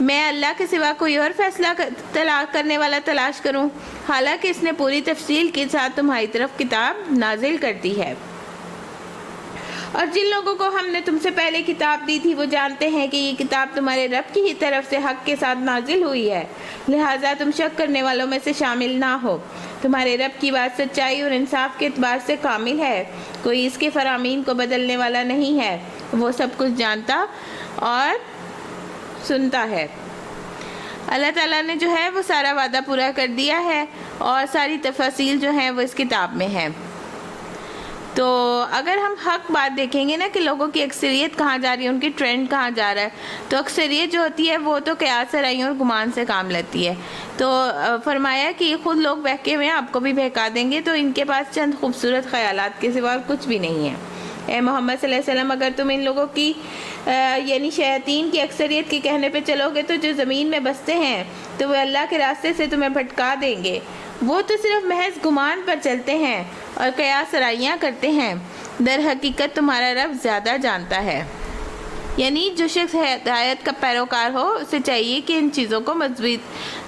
میں اللہ کے سوا کوئی اور فیصلہ طلاق کرنے والا تلاش کروں، حالانکہ اس نے پوری تفصیل کے ساتھ تمہاری طرف کتاب نازل کر دی ہے۔ اور جن لوگوں کو ہم نے تم سے پہلے کتاب دی تھی وہ جانتے ہیں کہ یہ کتاب تمہارے رب کی ہی طرف سے حق کے ساتھ نازل ہوئی ہے، لہٰذا تم شک کرنے والوں میں سے شامل نہ ہو۔ تمہارے رب کی بات سچائی اور انصاف کے اعتبار سے کامل ہے، کوئی اس کے فرامین کو بدلنے والا نہیں ہے، وہ سب کچھ جانتا اور سنتا ہے۔ اللہ تعالیٰ نے جو ہے وہ سارا وعدہ پورا کر دیا ہے اور ساری تفاصیل جو ہیں وہ اس کتاب میں ہیں۔ تو اگر ہم حق بات دیکھیں گے نا کہ لوگوں کی اکثریت کہاں جا رہی ہے، ان کی ٹرینڈ کہاں جا رہا ہے، تو اکثریت جو ہوتی ہے وہ تو قیاس رائیوں اور گمان سے کام لیتی ہے۔ تو فرمایا کہ یہ خود لوگ بہکے ہوئے ہیں، آپ کو بھی بہکا دیں گے، تو ان کے پاس چند خوبصورت خیالات کے سوا کچھ بھی نہیں ہے۔ اے محمد صلی اللہ علیہ وسلم، اگر تم ان لوگوں کی یعنی شیاطین کی اکثریت کے کہنے پہ چلو گے تو جو زمین میں بستے ہیں تو وہ اللہ کے راستے سے تمہیں بھٹکا دیں گے، وہ تو صرف محض گمان پر چلتے ہیں اور قیاس رائیاں کرتے ہیں، در حقیقت تمہارا رب زیادہ جانتا ہے۔ یعنی جو شخص ہدایت کا پیروکار ہو اسے چاہیے کہ ان چیزوں کو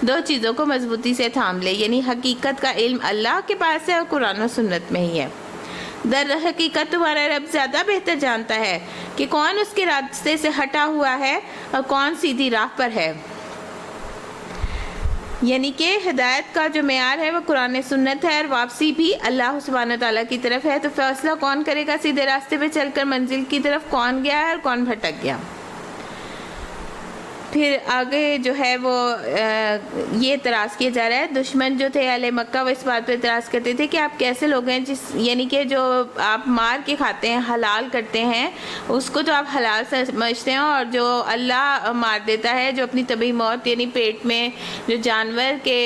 دو چیزوں کو مضبوطی سے تھام لے، یعنی حقیقت کا علم اللہ کے پاس ہے اور قرآن و سنت میں ہی ہے۔ در حقیقت تمہارا رب زیادہ بہتر جانتا ہے کہ کون اس کے راستے سے ہٹا ہوا ہے اور کون سیدھی راہ پر ہے۔ یعنی کہ ہدایت کا جو معیار ہے وہ قرآن سنت ہے اور واپسی بھی اللہ سبحانہ تعالیٰ کی طرف ہے، تو فیصلہ کون کرے گا سیدھے راستے پہ چل کر منزل کی طرف کون گیا ہے اور کون بھٹک گیا۔ پھر آگے جو ہے وہ یہ اعتراض کیا جا رہا ہے، دشمن جو تھے اہل مکہ وہ اس بات پہ اعتراض کرتے تھے کہ آپ کیسے لوگ ہیں یعنی کہ جو آپ مار کے کھاتے ہیں، حلال کرتے ہیں، اس کو تو آپ حلال سمجھتے ہیں، اور جو اللہ مار دیتا ہے، جو اپنی طبعی موت یعنی پیٹ میں جو جانور کے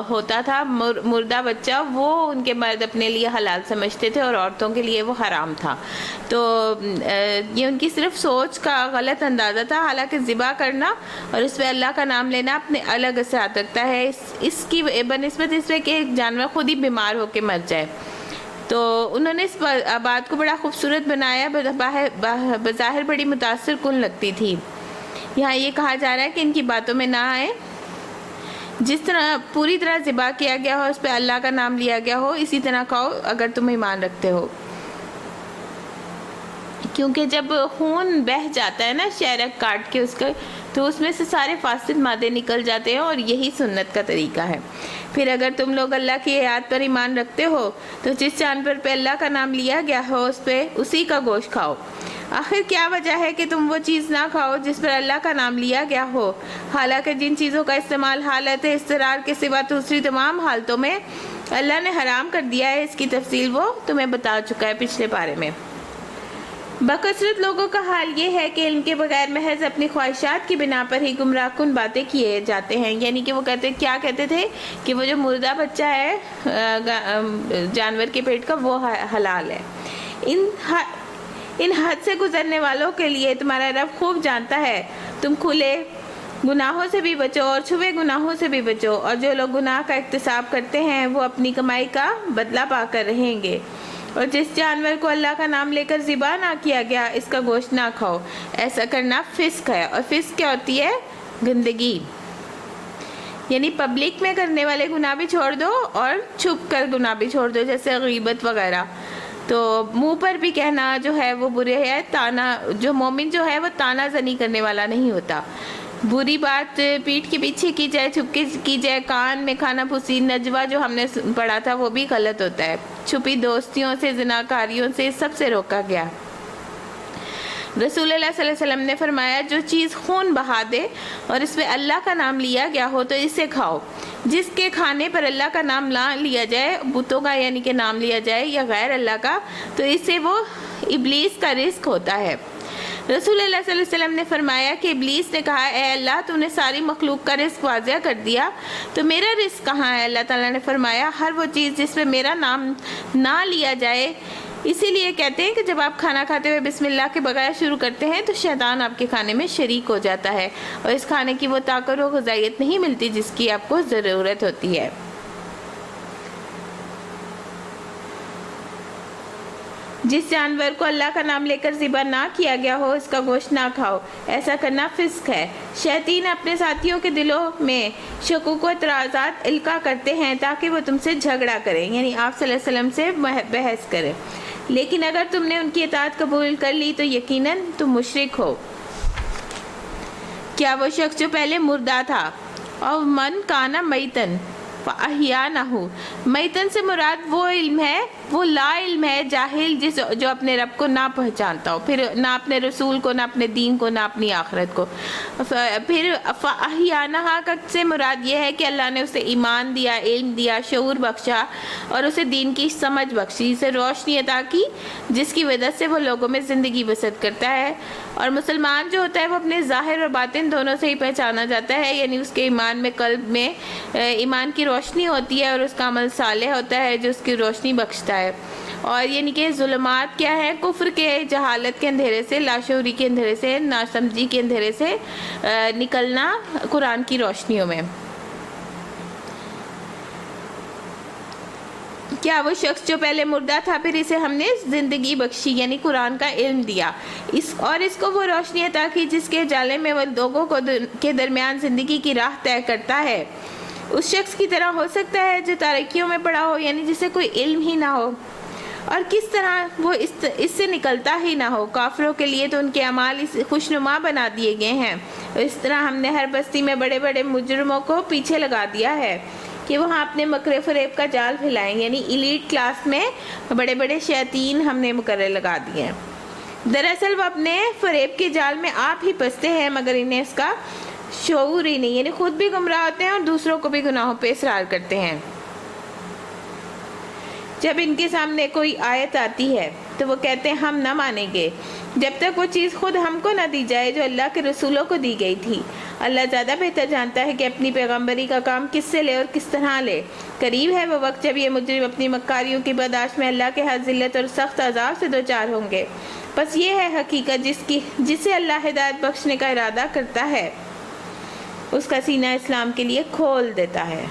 ہوتا تھا مردہ بچہ، وہ ان کے مرد اپنے لیے حلال سمجھتے تھے اور عورتوں کے لیے وہ حرام تھا۔ تو یہ ان کی صرف سوچ کا غلط اندازہ تھا، حالانکہ ذبح کرنا اور اس پہ اللہ کا نام لینا اپنے الگ اثرات رکھتا ہے، اس کی بنسبت اس پہ کہ ایک جانور خود ہی بیمار ہو کے مر جائے۔ تو انہوں نے اس بات کو بڑا خوبصورت بنایا، بظاہر بڑی متاثر کن لگتی تھی۔ یہاں یہ کہا جا رہا ہے کہ ان کی باتوں میں نہ آئے، جس طرح پوری طرح ذبح کیا گیا ہو، اس پہ اللہ کا نام لیا گیا ہو، اسی طرح کھاؤ اگر تم ایمان رکھتے ہو، کیونکہ جب خون بہہ جاتا ہے نا شہرک کاٹ کے اس کا، تو اس میں سے سارے فاسد مادے نکل جاتے ہیں، اور یہی سنت کا طریقہ ہے۔ پھر اگر تم لوگ اللہ کی آیات پر ایمان رکھتے ہو تو جس جانور پہ اللہ کا نام لیا گیا ہو اس پہ اسی کا گوشت کھاؤ۔ آخر کیا وجہ ہے کہ تم وہ چیز نہ کھاؤ جس پر اللہ کا نام لیا گیا ہو، حالانکہ جن چیزوں کا استعمال حالت اضطرار کے سوا دوسری تمام حالتوں میں اللہ نے حرام کر دیا ہے، اس کی تفصیل وہ تمہیں بتا چکا ہے پچھلے پارے میں۔ بکثرت لوگوں کا حال یہ ہے کہ ان کے بغیر محض اپنی خواہشات کی بنا پر ہی گمراہ کن باتیں کیے جاتے ہیں، یعنی کہ وہ کیا کہتے تھے کہ وہ جو مردہ بچہ ہے جانور کے پیٹ کا وہ حلال ہے۔ ان حد سے گزرنے والوں کے لیے تمہارا رب خوب جانتا ہے، تم کھلے گناہوں سے بھی بچو اور چھپے گناہوں سے بھی بچو، اور جو لوگ گناہ کا اکتساب کرتے ہیں وہ اپنی کمائی کا بدلہ پا کر رہیں گے۔ اور جس جانور کو اللہ کا نام لے کر ذبح نہ کیا گیا اس کا گوشت نہ کھاؤ، ایسا کرنا فسق ہے۔ اور فسق کیا ہوتی ہے؟ گندگی، یعنی پبلک میں کرنے والے گناہ بھی چھوڑ دو اور چھپ کر گناہ بھی چھوڑ دو، جیسے غیبت وغیرہ۔ تو منہ پر بھی کہنا جو ہے وہ برے ہے، جو مومن جو ہے وہ تانا زنی کرنے والا نہیں ہوتا۔ بری بات پیٹھ کے پیچھے کی جائے، چھپ کے کی جائے، کان میں کھانا پھوسی، نجوہ جو ہم نے پڑھا تھا وہ بھی غلط ہوتا ہے۔ چھپی دوستیوں سے، زناکاریوں سے، سب سے روکا گیا۔ رسول اللہ صلی اللہ علیہ وسلم نے فرمایا جو چیز خون بہا دے اور اس پہ اللہ کا نام لیا گیا ہو تو اسے کھاؤ۔ جس کے کھانے پر اللہ کا نام نہ لیا جائے، بتوں کا یعنی کہ نام لیا جائے یا غیر اللہ کا، تو اسے وہ ابلیس کا رزق ہوتا ہے۔ رسول اللہ صلی اللہ علیہ وسلم نے فرمایا کہ ابلیس نے کہا اے اللہ تو نے ساری مخلوق کا رزق واضح کر دیا، تو میرا رزق کہاں ہے؟ اللہ تعالیٰ نے فرمایا ہر وہ چیز جس پہ میرا نام نہ لیا جائے۔ اسی لیے کہتے ہیں کہ جب آپ کھانا کھاتے ہوئے بسم اللہ کے بغیر شروع کرتے ہیں تو شیطان آپ کے کھانے میں شریک ہو جاتا ہے، اور اس کھانے کی وہ طاقت و غذائیت نہیں ملتی جس کی آپ کو ضرورت ہوتی ہے۔ جس جانور کو اللہ کا نام لے کر ذبح نہ کیا گیا ہو اس کا گوشت نہ کھاؤ، ایسا کرنا فسق ہے۔ شیاطین اپنے ساتھیوں کے دلوں میں شکوک و اعتراضات القا کرتے ہیں تاکہ وہ تم سے جھگڑا کریں، یعنی آپ صلی اللہ علیہ وسلم سے بحث کریں، لیکن اگر تم نے ان کی اطاعت قبول کر لی تو یقیناً تم مشرک ہو۔ کیا وہ شخص جو پہلے مردہ تھا، اور من کانا میتن فاحیانہ، میتن سے مراد وہ علم ہے، وہ لا علم ہے، جاہل جو اپنے رب کو نہ پہچانتا ہو، پھر نہ اپنے رسول کو، نہ اپنے دین کو، نہ اپنی آخرت کو۔ پھر فاحیانہ سے مراد یہ ہے کہ اللہ نے اسے ایمان دیا، علم دیا، شعور بخشا اور اسے دین کی سمجھ بخشی، اسے روشنی عطا کی جس کی وجہ سے وہ لوگوں میں زندگی بسر کرتا ہے۔ اور مسلمان جو ہوتا ہے وہ اپنے ظاہر اور باطن دونوں سے ہی پہچانا جاتا ہے، یعنی اس کے ایمان میں، قلب میں ایمان کی روشنی ہوتی ہے اور اس کا عمل صالح ہوتا ہے جو اس کی روشنی بخشتا ہے۔ اور یعنی کہ ظلمات کیا ہے؟ کفر کے، جہالت کے اندھیرے سے، لاشعوری کے اندھیرے سے، ناسمجھی کے اندھیرے سے نکلنا قرآن کی روشنیوں میں۔ کیا وہ شخص جو پہلے مردہ تھا پھر اسے ہم نے زندگی بخشی، یعنی قرآن کا علم دیا، اس کو وہ روشنی عطا کی جس کے اجالے میں وہ لوگوں کے درمیان زندگی کی راہ طے کرتا ہے، اس شخص کی طرح ہو سکتا ہے جو تاریکیوں میں پڑا ہو، یعنی جسے کوئی علم ہی نہ ہو، اور کس طرح وہ اس سے نکلتا ہی نہ ہو۔ کافروں کے لیے تو ان کے اعمال خوشنما بنا دیے گئے ہیں، اس طرح ہم نے ہر بستی میں بڑے بڑے مجرموں کو پیچھے لگا دیا ہے کہ وہاں اپنے مکر فریب کا جال پھیلائیں، یعنی ایلیٹ کلاس میں بڑے بڑے شیاطین ہم نے مقرر لگا دیے ہیں۔ دراصل وہ اپنے فریب کے جال میں آپ ہی پھنستے ہیں مگر انہیں اس کا شعور ہی نہیں، یعنی خود بھی گمراہ ہوتے ہیں اور دوسروں کو بھی گناہوں پہ اصرار کرتے ہیں۔ جب ان کے سامنے کوئی آیت آتی ہے تو وہ کہتے ہیں ہم نہ مانیں گے جب تک وہ چیز خود ہم کو نہ دی جائے جو اللہ کے رسولوں کو دی گئی تھی۔ اللہ زیادہ بہتر جانتا ہے کہ اپنی پیغمبری کا کام کس سے لے اور کس طرح لے۔ قریب ہے وہ وقت جب یہ مجرم اپنی مکاریوں کی برداشت میں اللہ کے ہاتھ ذلت اور سخت عذاب سے دوچار ہوں گے۔ بس یہ ہے حقیقت جسے اللہ ہدایت بخشنے کا ارادہ کرتا ہے اس کا سینہ اسلام کے لیے کھول دیتا ہے،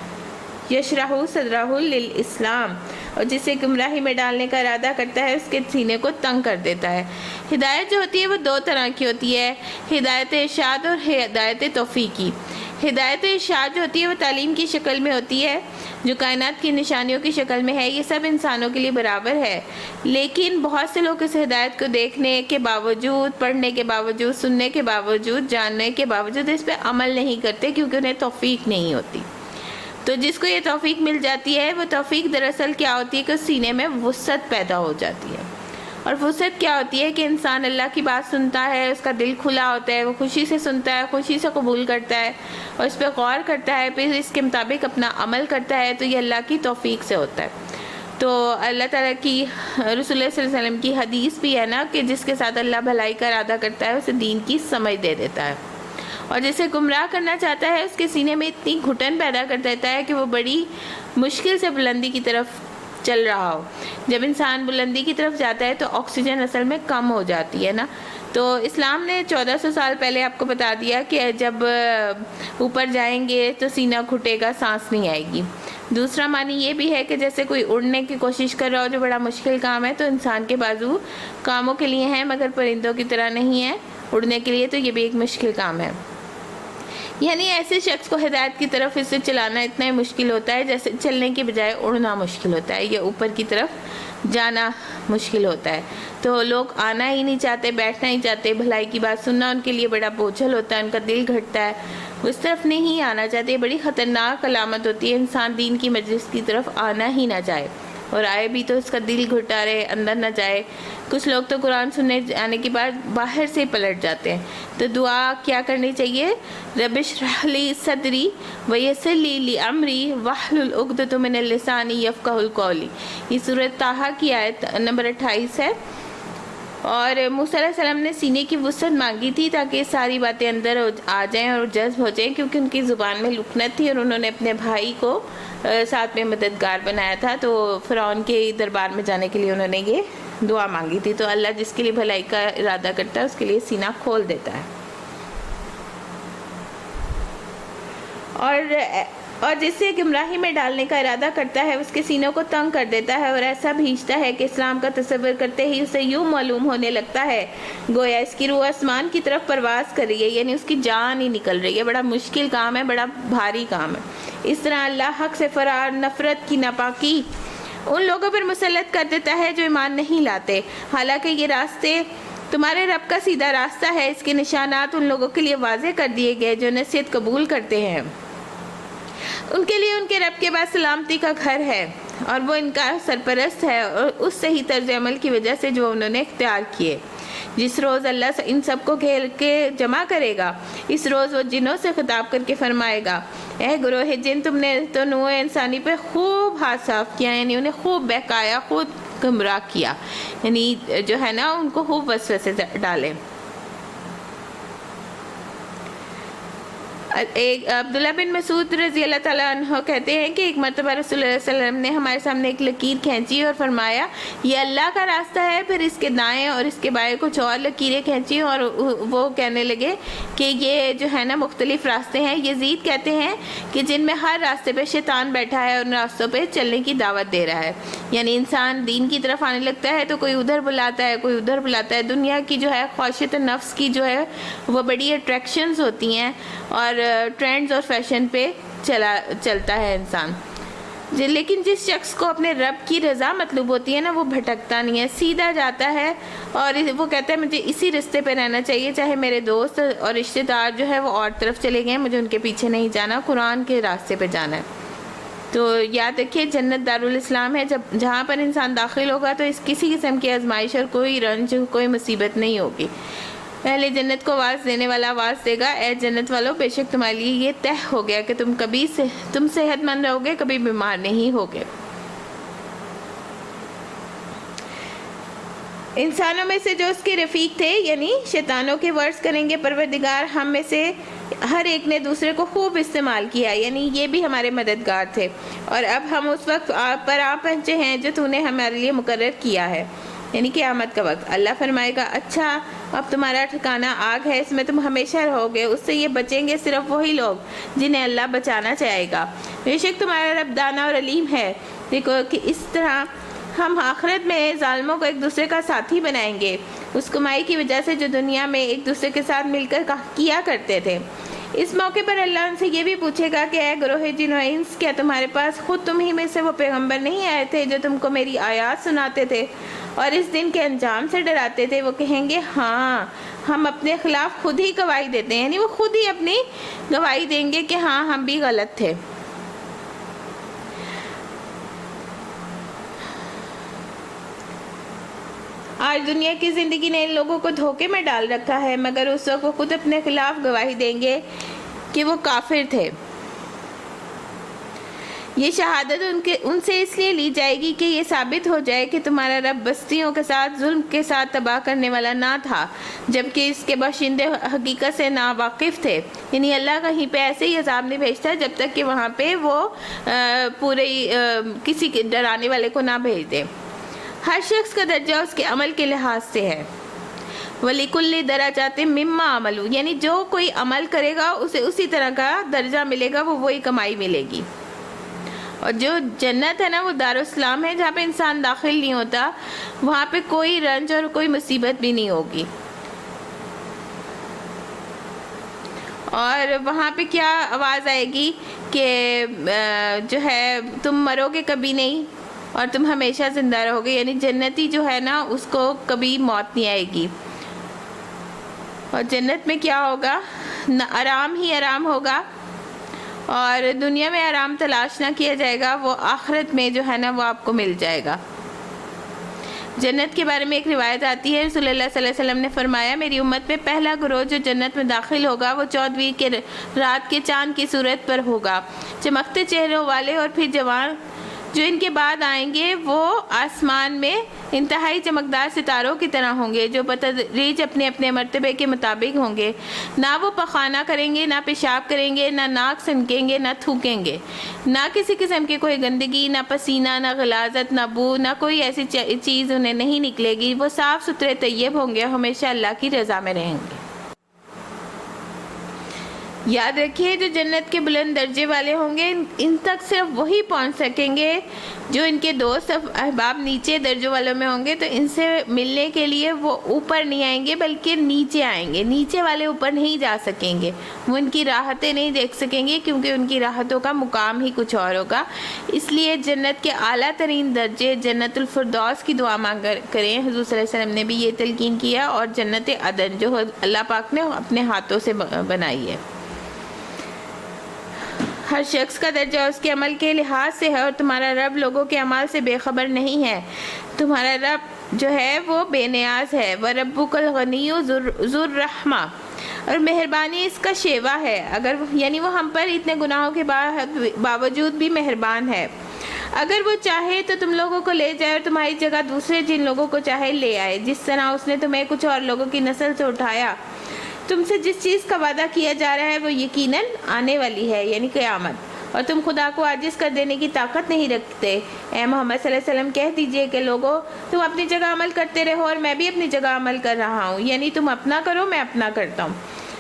یشرح صدرہ للاسلام، اور جسے گمراہی میں ڈالنے کا ارادہ کرتا ہے اس کے سینے کو تنگ کر دیتا ہے۔ ہدایت جو ہوتی ہے وہ دو طرح کی ہوتی ہے، ہدایت ارشاد اور ہدایت توفیقی۔ ہدایت ارشاد جو ہوتی ہے وہ تعلیم کی شکل میں ہوتی ہے جو کائنات کی نشانیوں کی شکل میں ہے، یہ سب انسانوں کے لیے برابر ہے، لیکن بہت سے لوگ اس ہدایت کو دیکھنے کے باوجود، پڑھنے کے باوجود، سننے کے باوجود، جاننے کے باوجود اس پہ عمل نہیں کرتے کیونکہ انہیں توفیق نہیں ہوتی۔ تو جس کو یہ توفیق مل جاتی ہے وہ توفیق دراصل کیا ہوتی ہے کہ اس سینے میں وسعت پیدا ہو جاتی ہے، اور وسعت کیا ہوتی ہے کہ انسان اللہ کی بات سنتا ہے، اس کا دل کھلا ہوتا ہے، وہ خوشی سے سنتا ہے، خوشی سے قبول کرتا ہے اور اس پہ غور کرتا ہے، پھر اس کے مطابق اپنا عمل کرتا ہے، تو یہ اللہ کی توفیق سے ہوتا ہے۔ تو اللہ تعالیٰ کی، رسول اللہ صلی اللہ علیہ وسلم کی حدیث بھی ہے نا کہ جس کے ساتھ اللہ بھلائی کا ارادہ کرتا ہے اسے دین کی سمجھ دے دیتا ہے، اور جسے گمراہ کرنا چاہتا ہے اس کے سینے میں اتنی گھٹن پیدا کر دیتا ہے کہ وہ بڑی مشکل سے بلندی کی طرف چل رہا ہو۔ جب انسان بلندی کی طرف جاتا ہے تو آکسیجن اصل میں کم ہو جاتی ہے نا۔ تو اسلام نے 1400 سال پہلے آپ کو بتا دیا کہ جب اوپر جائیں گے تو سینہ گھٹے گا، سانس نہیں آئے گی۔ دوسرا معنی یہ بھی ہے کہ جیسے کوئی اڑنے کی کوشش کر رہا ہو جو بڑا مشکل کام ہے، تو انسان کے بازو کاموں کے لیے ہیں مگر پرندوں کی طرح نہیں ہے اڑنے کے لیے، تو یہ بھی ایک مشکل کام ہے۔ یعنی ایسے شخص کو ہدایت کی طرف اسے چلانا اتنا ہی مشکل ہوتا ہے جیسے چلنے کی بجائے اڑنا مشکل ہوتا ہے، یا اوپر کی طرف جانا مشکل ہوتا ہے۔ تو لوگ آنا ہی نہیں چاہتے، بیٹھنا ہی چاہتے، بھلائی کی بات سننا ان کے لیے بڑا بوجھل ہوتا ہے، ان کا دل گھٹتا ہے، وہ اس طرف نہیں آنا چاہتے۔ بڑی خطرناک علامت ہوتی ہے انسان دین کی مجلس کی طرف آنا ہی نہ چاہے، اور آئے بھی تو اس کا دل گھٹا رہے، اندر نہ جائے۔ کچھ لوگ تو قرآن سننے آنے کے بعد باہر سے پلٹ جاتے ہیں۔ تو دعا کیا کرنی چاہیے؟ رب اشرح لی صدری ویسر لی امری واحلل عقدۃ من لسانی یفقہوا قولی۔ یہ سورۃ طٰہٰ کی آیت نمبر 28 ہے۔ اور موسیٰ علیہ السلام نے سینے کی وسعت مانگی تھی تاکہ یہ ساری باتیں اندر آ جائیں اور جذب ہو جائیں، کیونکہ ان کی زبان میں لکنت تھی اور انہوں نے اپنے بھائی کو ساتھ میں مددگار بنایا تھا، تو فرعون کے دربار میں جانے کے لیے انہوں نے یہ دعا مانگی تھی۔ تو اللہ جس کے لیے بھلائی کا ارادہ کرتا ہے اس کے لیے سینہ کھول دیتا ہے۔ اور اور جسے گمراہی میں ڈالنے کا ارادہ کرتا ہے اس کے سینوں کو تنگ کر دیتا ہے اور ایسا بھیجتا ہے کہ اسلام کا تصور کرتے ہی اسے یوں معلوم ہونے لگتا ہے گویا اس کی روح آسمان کی طرف پرواز کر رہی ہے، یعنی اس کی جان ہی نکل رہی ہے۔ بڑا مشکل کام ہے، بڑا بھاری کام ہے۔ اس طرح اللہ حق سے فرار، نفرت کی ناپاکی ان لوگوں پر مسلط کر دیتا ہے جو ایمان نہیں لاتے، حالانکہ یہ راستے تمہارے رب کا سیدھا راستہ ہے۔ اس کے نشانات ان لوگوں کے لیے واضح کر دیے گئے جو نصیحت قبول کرتے ہیں، ان کے لیے ان کے رب کے بعد سلامتی کا گھر ہے اور وہ ان کا سرپرست ہے، اور اس صحیح طرز عمل کی وجہ سے جو انہوں نے اختیار کیے۔ جس روز اللہ ان سب کو گھیر کے جمع کرے گا، اس روز وہ جنوں سے خطاب کر کے فرمائے گا، اے گروہ جن، تم نے تو نوح انسانی پہ خوب ہاتھ صاف کیا، یعنی انہیں خوب بہکایا، خود گمراہ کیا، یعنی جو ہے نا ان کو خوب وسوسے ڈالے۔ ایک عبداللہ بن مسعود رضی اللہ تعالیٰ عنہ کہتے ہیں کہ ایک مرتبہ رسول اللہ صلی اللہ علیہ وسلم نے ہمارے سامنے ایک لکیر کھینچی اور فرمایا یہ اللہ کا راستہ ہے، پھر اس کے دائیں اور اس کے بائیں کچھ اور لکیریں کھینچی اور وہ کہنے لگے کہ یہ جو ہے نا مختلف راستے ہیں۔ یزید کہتے ہیں کہ جن میں ہر راستے پہ شیطان بیٹھا ہے اور ان راستوں پہ چلنے کی دعوت دے رہا ہے، یعنی انسان دین کی طرف آنے لگتا ہے تو کوئی ادھر بلاتا ہے، کوئی ادھر بلاتا ہے۔ دنیا کی جو ہے خواہشات نفس کی جو ہے وہ بڑی اٹریکشنز ہوتی ہیں اور ٹرینڈز اور فیشن پہ چلتا ہے انسان، لیکن جس شخص کو اپنے رب کی رضا مطلوب ہوتی ہے نا وہ بھٹکتا نہیں ہے، سیدھا جاتا ہے اور وہ کہتا ہے مجھے اسی رستے پہ رہنا چاہیے، چاہے میرے دوست اور رشتہ دار جو ہے وہ اور طرف چلے گئے، مجھے ان کے پیچھے نہیں جانا، قرآن کے راستے پہ جانا ہے۔ تو یاد رکھیے جنت دارالاسلام ہے، جہاں پر انسان داخل ہوگا تو اس کسی قسم کی آزمائش اور کوئی رنج، کوئی مصیبت نہیں ہوگی۔ پہلے جنت کو آواز دینے والا آواز دے گا، اے جنت والو، بے شک تمہارے لیے یہ طے ہو گیا کہ تم صحت مند رہو گے، کبھی بیمار نہیں ہوگے۔ انسانوں میں سے جو اس کے رفیق تھے یعنی شیطانوں کے ورز کریں گے پروردگار ہم میں سے ہر ایک نے دوسرے کو خوب استعمال کیا، یعنی یہ بھی ہمارے مددگار تھے، اور اب ہم اس وقت پر آ پہنچے ہیں جو تو نے ہمارے لیے مقرر کیا ہے، یعنی قیامت کا وقت۔ اللہ فرمائے گا اچھا اب تمہارا ٹھکانہ آگ ہے، اس میں تم ہمیشہ رہو گے، اس سے یہ بچیں گے صرف وہی لوگ جنہیں اللہ بچانا چاہے گا، بے شک تمہارا رب دانا اور علیم ہے۔ دیکھو کہ اس طرح ہم آخرت میں ظالموں کو ایک دوسرے کا ساتھی بنائیں گے، اس کمائی کی وجہ سے جو دنیا میں ایک دوسرے کے ساتھ مل کر کیا کرتے تھے۔ اس موقع پر اللہ ان سے یہ بھی پوچھے گا کہ اے گروہ جن و انس، کیا تمہارے پاس خود تم ہی میں سے وہ پیغمبر نہیں آئے تھے جو تم کو میری آیات سناتے تھے اور اس دن کے انجام سے ڈراتے تھے؟ وہ کہیں گے ہاں، ہم اپنے خلاف خود ہی گواہی دیتے ہیں، یعنی وہ خود ہی اپنی گواہی دیں گے کہ ہاں ہم بھی غلط تھے۔ آج دنیا کی زندگی نے ان لوگوں کو دھوکے میں ڈال رکھا ہے، مگر اس وقت وہ خود اپنے خلاف گواہی دیں گے کہ وہ کافر تھے۔ یہ شہادت ان سے اس لیے لی جائے گی کہ یہ ثابت ہو جائے کہ تمہارا رب بستیوں کے ساتھ ظلم کے ساتھ تباہ کرنے والا نہ تھا، جبکہ اس کے باشندے حقیقت سے ناواقف تھے، یعنی اللہ کہیں پہ ایسے ہی عذاب نہیں بھیجتا جب تک کہ وہاں پہ وہ پورے کسی ڈرانے والے کو نہ بھیج دے۔ ہر شخص کا درجہ اس کے عمل کے لحاظ سے ہے، وَلِكُلِّ دَرَجَاتٍ مِّمَّا عَمَلُوا، یعنی جو کوئی عمل کرے گا اسے اسی طرح کا درجہ ملے گا، وہ وہی کمائی ملے گی۔ اور جو جنت ہے نا وہ دارالاسلام ہے، جہاں پہ انسان داخل نہیں ہوتا، وہاں پہ کوئی رنج اور کوئی مصیبت بھی نہیں ہوگی، اور وہاں پہ کیا آواز آئے گی کہ جو ہے تم مرو گے کبھی نہیں اور تم ہمیشہ زندہ رہو گے، یعنی جنتی جو ہے نا اس کو کبھی موت نہیں آئے گی۔ اور جنت میں کیا ہوگا؟ آرام ہی آرام ہوگا، اور دنیا میں آرام تلاش نہ کیا جائے گا، وہ آخرت میں جو ہے نا وہ آپ کو مل جائے گا۔ جنت کے بارے میں ایک روایت آتی ہے، رسول اللہ صلی اللہ علیہ وسلم نے فرمایا میری امت میں پہلا گروہ جو جنت میں داخل ہوگا وہ 14ویں کے رات کے چاند کی صورت پر ہوگا، چمکتے چہروں والے، اور پھر جوان جو ان کے بعد آئیں گے وہ آسمان میں انتہائی چمکدار ستاروں کی طرح ہوں گے جو بتدریج اپنے اپنے مرتبے کے مطابق ہوں گے، نہ وہ پخانہ کریں گے، نہ پیشاب کریں گے، نہ ناک سنکیں گے، نہ تھوکیں گے، نہ کسی قسم کی کوئی گندگی، نہ پسینہ، نہ غلاظت، نہ بو، نہ کوئی ایسی چیز انہیں نہیں نکلے گی، وہ صاف ستھرے طیب ہوں گے، ہمیشہ اللہ کی رضا میں رہیں گے۔ یاد رکھیے جو جنت کے بلند درجے والے ہوں گے ان تک صرف وہی پہنچ سکیں گے جو ان کے دوست احباب نیچے درجوں والوں میں ہوں گے، تو ان سے ملنے کے لیے وہ اوپر نہیں آئیں گے بلکہ نیچے آئیں گے۔ نیچے والے اوپر نہیں جا سکیں گے، وہ ان کی راحتیں نہیں دیکھ سکیں گے کیونکہ ان کی راحتوں کا مقام ہی کچھ اور ہوگا۔ اس لیے جنت کے اعلیٰ ترین درجے جنت الفردوس کی دعا مانگ کریں۔ حضور صلی اللہ علیہ وسلم نے بھی یہ تلقین کیا، اور جنت عدن جو اللہ پاک نے اپنے ہاتھوں سے بنائی ہے۔ ہر شخص کا درجہ اس کے عمل کے لحاظ سے ہے، اور تمہارا رب لوگوں کے اعمال سے بے خبر نہیں ہے۔ تمہارا رب جو ہے وہ بے نیاز ہے۔ وَرَبُّكَ الْغَنِيُّ ذُو الرَّحْمَةِ، اور مہربانی اس کا شیوا ہے، اگر یعنی وہ ہم پر اتنے گناہوں کے باوجود بھی مہربان ہے۔ اگر وہ چاہے تو تم لوگوں کو لے جائے اور تمہاری جگہ دوسرے جن لوگوں کو چاہے لے آئے، جس طرح اس نے تمہیں کچھ اور لوگوں کی نسل سے اٹھایا۔ تم سے جس چیز کا وعدہ کیا جا رہا ہے وہ یقیناً آنے والی ہے، یعنی قیامت، اور تم خدا کو عاجز کر دینے کی طاقت نہیں رکھتے۔ اے محمد صلی اللہ علیہ وسلم کہہ دیجئے کہ لوگوں تم اپنی جگہ عمل کرتے رہو اور میں بھی اپنی جگہ عمل کر رہا ہوں، یعنی تم اپنا کرو میں اپنا کرتا ہوں،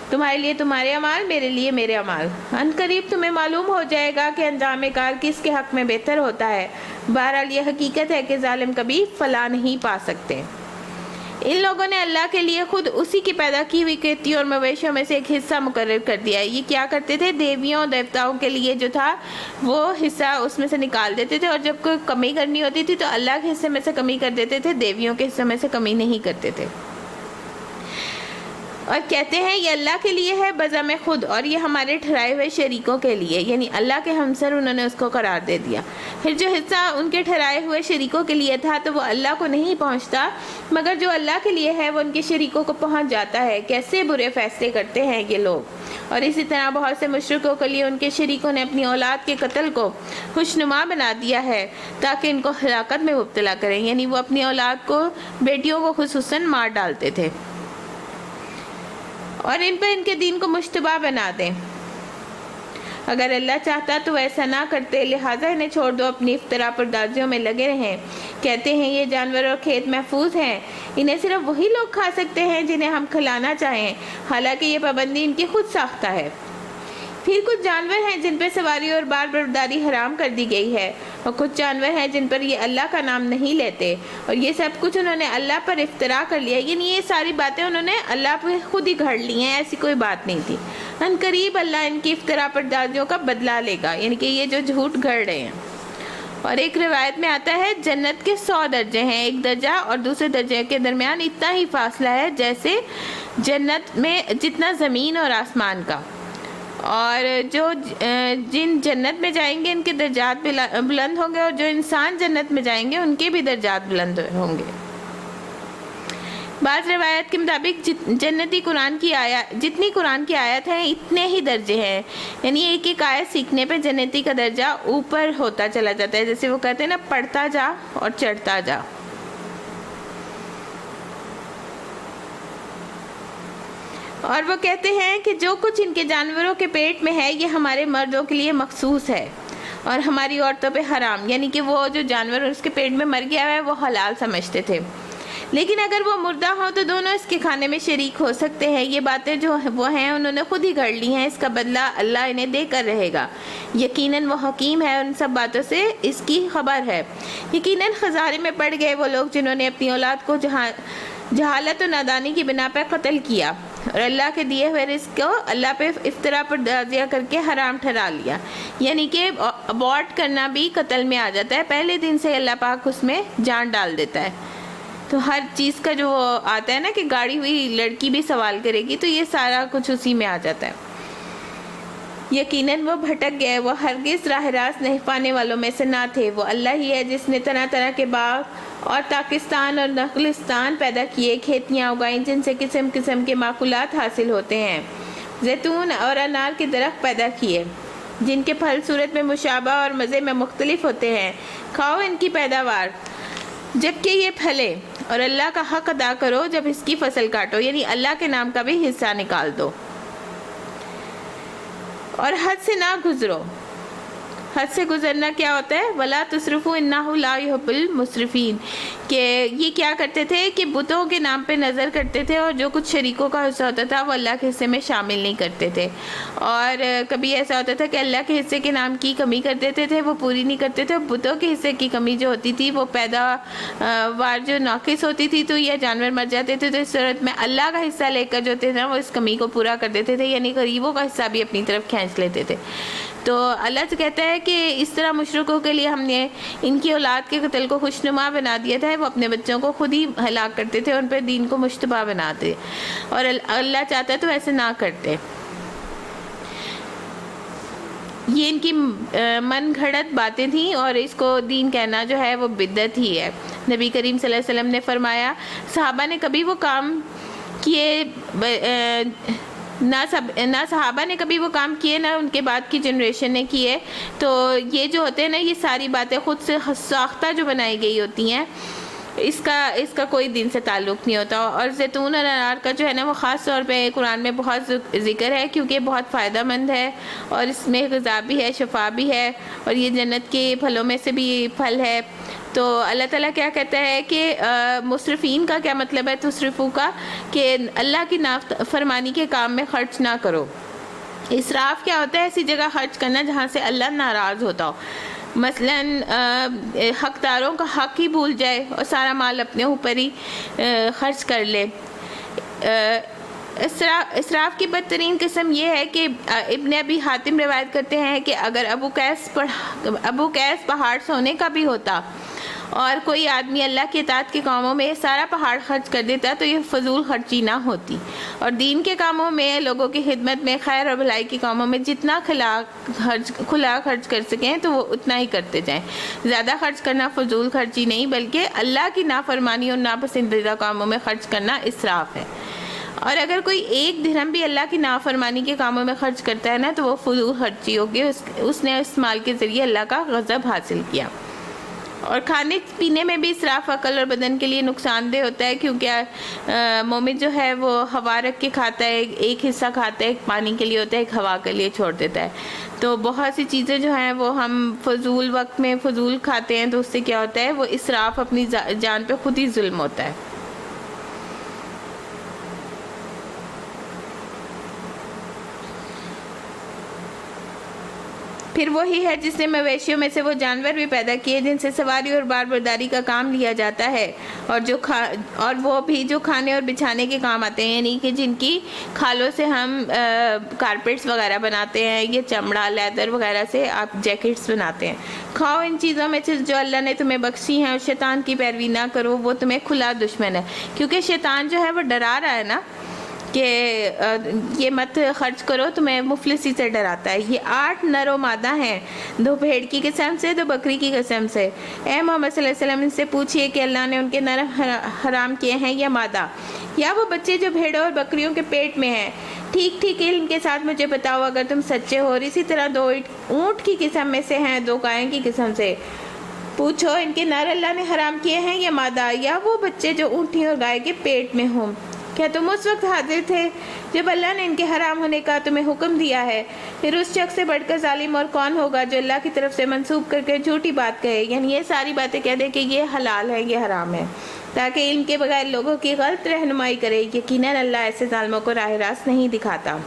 تمہارے لیے تمہارے اعمال، میرے لیے میرے اعمال۔ ان قریب تمہیں معلوم ہو جائے گا کہ انجام کار کس کے حق میں بہتر ہوتا ہے۔ بہرحال یہ حقیقت ہے کہ ظالم کبھی فلاح نہیں پا سکتے۔ ان لوگوں نے اللہ کے لیے خود اسی کی پیدا کی ہوئی کھیتی اور مویشیوں میں سے ایک حصہ مقرر کر دیا ہے۔ یہ کیا کرتے تھے؟ دیویوں دیوتاؤں کے لیے جو تھا وہ حصہ اس میں سے نکال دیتے تھے، اور جب کوئی کمی کرنی ہوتی تھی تو اللہ کے حصے میں سے کمی کر دیتے تھے، دیویوں کے حصے میں سے کمی نہیں کرتے تھے، اور کہتے ہیں یہ اللہ کے لیے ہے بزعم خود، اور یہ ہمارے ٹھہرائے ہوئے شریکوں کے لیے، یعنی اللہ کے ہمسر انہوں نے اس کو قرار دے دیا۔ پھر جو حصہ ان کے ٹھہرائے ہوئے شریکوں کے لیے تھا تو وہ اللہ کو نہیں پہنچتا، مگر جو اللہ کے لیے ہے وہ ان کے شریکوں کو پہنچ جاتا ہے۔ کیسے برے فیصلے کرتے ہیں یہ لوگ۔ اور اسی طرح بہت سے مشرکوں کے لیے ان کے شریکوں نے اپنی اولاد کے قتل کو خوشنما بنا دیا ہے تاکہ ان کو ہلاکت میں مبتلا کریں، یعنی وہ اپنی اولاد کو، بیٹیوں کو خصوصاً مار ڈالتے تھے اور ان پر ان کے دین کو مشتبہ بنا دیں۔ اگر اللہ چاہتا تو ایسا نہ کرتے، لہٰذا انہیں چھوڑ دو، اپنی افتراء پردازیوں میں لگے رہیں۔ کہتے ہیں یہ جانور اور کھیت محفوظ ہیں، انہیں صرف وہی لوگ کھا سکتے ہیں جنہیں ہم کھلانا چاہیں، حالانکہ یہ پابندی ان کی خود ساختہ ہے۔ پھر کچھ جانور ہیں جن پہ سواری اور بار برداری حرام کر دی گئی ہے، اور کچھ جانور ہیں جن پر یہ اللہ کا نام نہیں لیتے، اور یہ سب کچھ انہوں نے اللہ پر افتراء کر لیا، یعنی یہ ساری باتیں انہوں نے اللہ پہ خود ہی گھڑ لی ہیں، ایسی کوئی بات نہیں تھی۔ ان قریب اللہ ان کی افتراء پردازیوں کا بدلہ لے گا، یعنی کہ یہ جو جھوٹ گھڑ رہے ہیں۔ اور ایک روایت میں آتا ہے جنت کے 100 درجے ہیں، ایک درجہ اور دوسرے درجے کے درمیان اتنا ہی فاصلہ ہے جیسے جنت میں جتنا زمین اور آسمان کا، اور جو جن جنت میں جائیں گے ان کے درجات بلند ہوں گے، اور جو انسان جنت میں جائیں گے ان کے بھی درجات بلند ہوں گے۔ بعض روایت کے مطابق جتنی قرآن کی آیت ہیں اتنے ہی درجے ہیں، یعنی ایک ایک آیت سیکھنے پہ جنتی کا درجہ اوپر ہوتا چلا جاتا ہے، جیسے وہ کہتے ہیں نا پڑھتا جا اور چڑھتا جا۔ اور وہ کہتے ہیں کہ جو کچھ ان کے جانوروں کے پیٹ میں ہے یہ ہمارے مردوں کے لیے مخصوص ہے اور ہماری عورتوں پہ حرام، یعنی کہ وہ جو جانور اس کے پیٹ میں مر گیا ہے وہ حلال سمجھتے تھے، لیکن اگر وہ مردہ ہو تو دونوں اس کے کھانے میں شریک ہو سکتے ہیں۔ یہ باتیں جو وہ ہیں انہوں نے خود ہی گھڑ لی ہیں، اس کا بدلہ اللہ انہیں دے کر رہے گا، یقیناً وہ حکیم ہے، ان سب باتوں سے اس کی خبر ہے۔ یقیناً خسارے میں پڑ گئے وہ لوگ جنہوں نے اپنی اولاد کو جہالت و نادانی کی بنا پر قتل کیا اور اللہ کے دیے ہوئے رزق کو اللہ پہ افتراء پردازیاں کر کے حرام ٹھہرا لیا، یعنی کہ ابورٹ کرنا بھی قتل میں آ جاتا ہے، پہلے دن سے اللہ پاک اس میں جان ڈال دیتا ہے۔ تو ہر چیز کا جو آتا ہے نا کہ گاڑی ہوئی لڑکی بھی سوال کرے گی، تو یہ سارا کچھ اسی میں آ جاتا ہے۔ یقیناً وہ بھٹک گئے، وہ ہرگز راہ راست نہیں پانے والوں میں سے نہ تھے۔ وہ اللہ ہی ہے جس نے طرح طرح کے باغ اور تاکستان اور نخلستان پیدا کیے، کھیتیاں اگائیں جن سے قسم قسم کے معقولات حاصل ہوتے ہیں، زیتون اور انار کے درخت پیدا کیے جن کے پھل صورت میں مشابہ اور مزے میں مختلف ہوتے ہیں، کھاؤ ان کی پیداوار جبکہ یہ پھلے، اور اللہ کا حق ادا کرو جب اس کی فصل کاٹو، یعنی اللہ کے نام کا بھی حصہ نکال دو، اور حد سے نہ گزرو، حد سے گزرنا کیا ہوتا ہے؟ وَلَا تُسْرِفُوا إِنَّهُ لَا يُحِبُّ الْمُسْرِفِينَ، کہ یہ کیا کرتے تھے کہ بتوں کے نام پہ نظر کرتے تھے اور جو کچھ شریکوں کا حصہ ہوتا تھا وہ اللہ کے حصے میں شامل نہیں کرتے تھے، اور کبھی ایسا ہوتا تھا کہ اللہ کے حصے کے نام کی کمی کر دیتے تھے، وہ پوری نہیں کرتے تھے، اور بتوں کے حصے کی کمی جو ہوتی تھی وہ پیداوار جو ناقص ہوتی تھی تو یہ جانور مر جاتے تھے، تو اس صورت میں اللہ کا حصہ لے کر جو تھے نا وہ اس کمی کو پورا کر دیتے تھے، یعنی غریبوں کا حصہ بھی اپنی طرف کھینچ لیتے تھے۔ تو اللہ سے کہتا ہے کہ اس طرح مشرکوں کے لیے ہم نے ان کی اولاد کے قتل کو خوشنما بنا دیا تھا، وہ اپنے بچوں کو خود ہی ہلاک کرتے تھے، ان پہ دین کو مشتبہ بناتے، اور اللہ چاہتا ہے تو ایسے نہ کرتے۔ یہ ان کی من گھڑت باتیں تھیں، اور اس کو دین کہنا جو ہے وہ بدعت ہی ہے۔ نبی کریم صلی اللہ علیہ وسلم نے فرمایا صحابہ نے کبھی وہ کام کیے نہ صحابہ نے کبھی وہ کام کیے نہ ان کے بعد کی جنریشن نے کیے، تو یہ جو ہوتے ہیں نا یہ ساری باتیں خود سے ساختہ جو بنائی گئی ہوتی ہیں، اس کا کوئی دین سے تعلق نہیں ہوتا۔ اور زیتون اور انار کا جو ہے نا وہ خاص طور پہ قرآن میں بہت ذکر ہے، کیونکہ بہت فائدہ مند ہے اور اس میں غذا بھی ہے، شفا بھی ہے، اور یہ جنت کے پھلوں میں سے بھی پھل ہے۔ تو اللہ تعالیٰ کیا کہتا ہے کہ مصرفین کا کیا مطلب ہے، تصرفو کا، کہ اللہ کی نافرمانی کے کام میں خرچ نہ کرو۔ اسراف کیا ہوتا ہے؟ ایسی جگہ خرچ کرنا جہاں سے اللہ ناراض ہوتا ہو، مثلاً حقداروں کا حق ہی بھول جائے اور سارا مال اپنے اوپر ہی خرچ کر لے۔ اسراف کی بدترین قسم یہ ہے کہ ابن ابی حاتم روایت کرتے ہیں کہ اگر ابو قیس پہاڑ سونے کا بھی ہوتا اور کوئی آدمی اللہ کی اطاعت کے کاموں میں سارا پہاڑ خرچ کر دیتا تو یہ فضول خرچی نہ ہوتی، اور دین کے کاموں میں، لوگوں کی خدمت میں، خیر اور بھلائی کے کاموں میں جتنا کھلا خرچ کر سکیں تو وہ اتنا ہی کرتے جائیں۔ زیادہ خرچ کرنا فضول خرچی نہیں بلکہ اللہ کی نافرمانی اور ناپسندیدہ کاموں میں خرچ کرنا اسراف ہے۔ اور اگر کوئی ایک درہم بھی اللہ کی نافرمانی کے کاموں میں خرچ کرتا ہے نا تو وہ فضول خرچی ہوگی، اس نے اس مال کے ذریعے اللہ کا غضب حاصل کیا۔ اور کھانے پینے میں بھی اسراف عقل اور بدن کے لیے نقصان دہ ہوتا ہے، کیونکہ مومن جو ہے وہ ہوا رکھ کے کھاتا ہے، ایک حصہ کھاتا ہے، ایک پانی کے لیے ہوتا ہے، ایک ہوا کے لیے چھوڑ دیتا ہے۔ تو بہت سی چیزیں جو ہیں وہ ہم فضول وقت میں فضول کھاتے ہیں، تو اس سے کیا ہوتا ہے، وہ اسراف اپنی جان پہ خود ہی ظلم ہوتا ہے۔ پھر وہی ہے جس نے مویشیوں میں سے وہ جانور بھی پیدا کیے جن سے سواری اور بار برداری کا کام لیا جاتا ہے، اور وہ بھی جو کھانے اور بچھانے کے کام آتے ہیں، یعنی کہ جن کی کھالوں سے ہم کارپیٹس وغیرہ بناتے ہیں، یہ چمڑا، لیدر وغیرہ سے آپ جیکٹس بناتے ہیں۔ کھاؤ ان چیزوں میں سے جو اللہ نے تمہیں بخشی ہیں، اور شیطان کی پیروی نہ کرو، وہ تمہیں کھلا دشمن ہے۔ کیونکہ شیطان جو ہے وہ ڈرا رہا ہے نا کہ یہ مت خرچ کرو، تمہیں مفلسی سے ڈراتا ہے۔ یہ 8 نر و مادہ ہیں، 2 بھیڑ کی قسم سے، 2 بکری کی قسم سے۔ اے محمد صلی اللہ علیہ وسلم ان سے پوچھئے کہ اللہ نے ان کے نر حرام کیے ہیں یا مادہ، یا وہ بچے جو بھیڑوں اور بکریوں کے پیٹ میں ہیں؟ ٹھیک ٹھیک علم کے ساتھ مجھے بتاؤ اگر تم سچے ہو۔ اور اسی طرح 2 اونٹ کی قسم میں سے ہیں، 2 گائیں کی قسم سے۔ پوچھو ان کے نر اللہ نے حرام کیے ہیں یا مادہ، یا وہ بچے جو اونٹی اور گائے کے پیٹ میں ہوں؟ کیا تم اس وقت حاضر تھے جب اللہ نے ان کے حرام ہونے کا تمہیں حکم دیا ہے؟ پھر اس شخص سے بڑھ کر ظالم اور کون ہوگا جو اللہ کی طرف سے منسوب کر کے جھوٹی بات کہے، یعنی یہ ساری باتیں کہہ دے کہ یہ حلال ہے، یہ حرام ہے، تاکہ علم کے بغیر لوگوں کی غلط رہنمائی کرے۔ یقیناً اللہ ایسے ظالموں کو راہ راست نہیں دکھاتا۔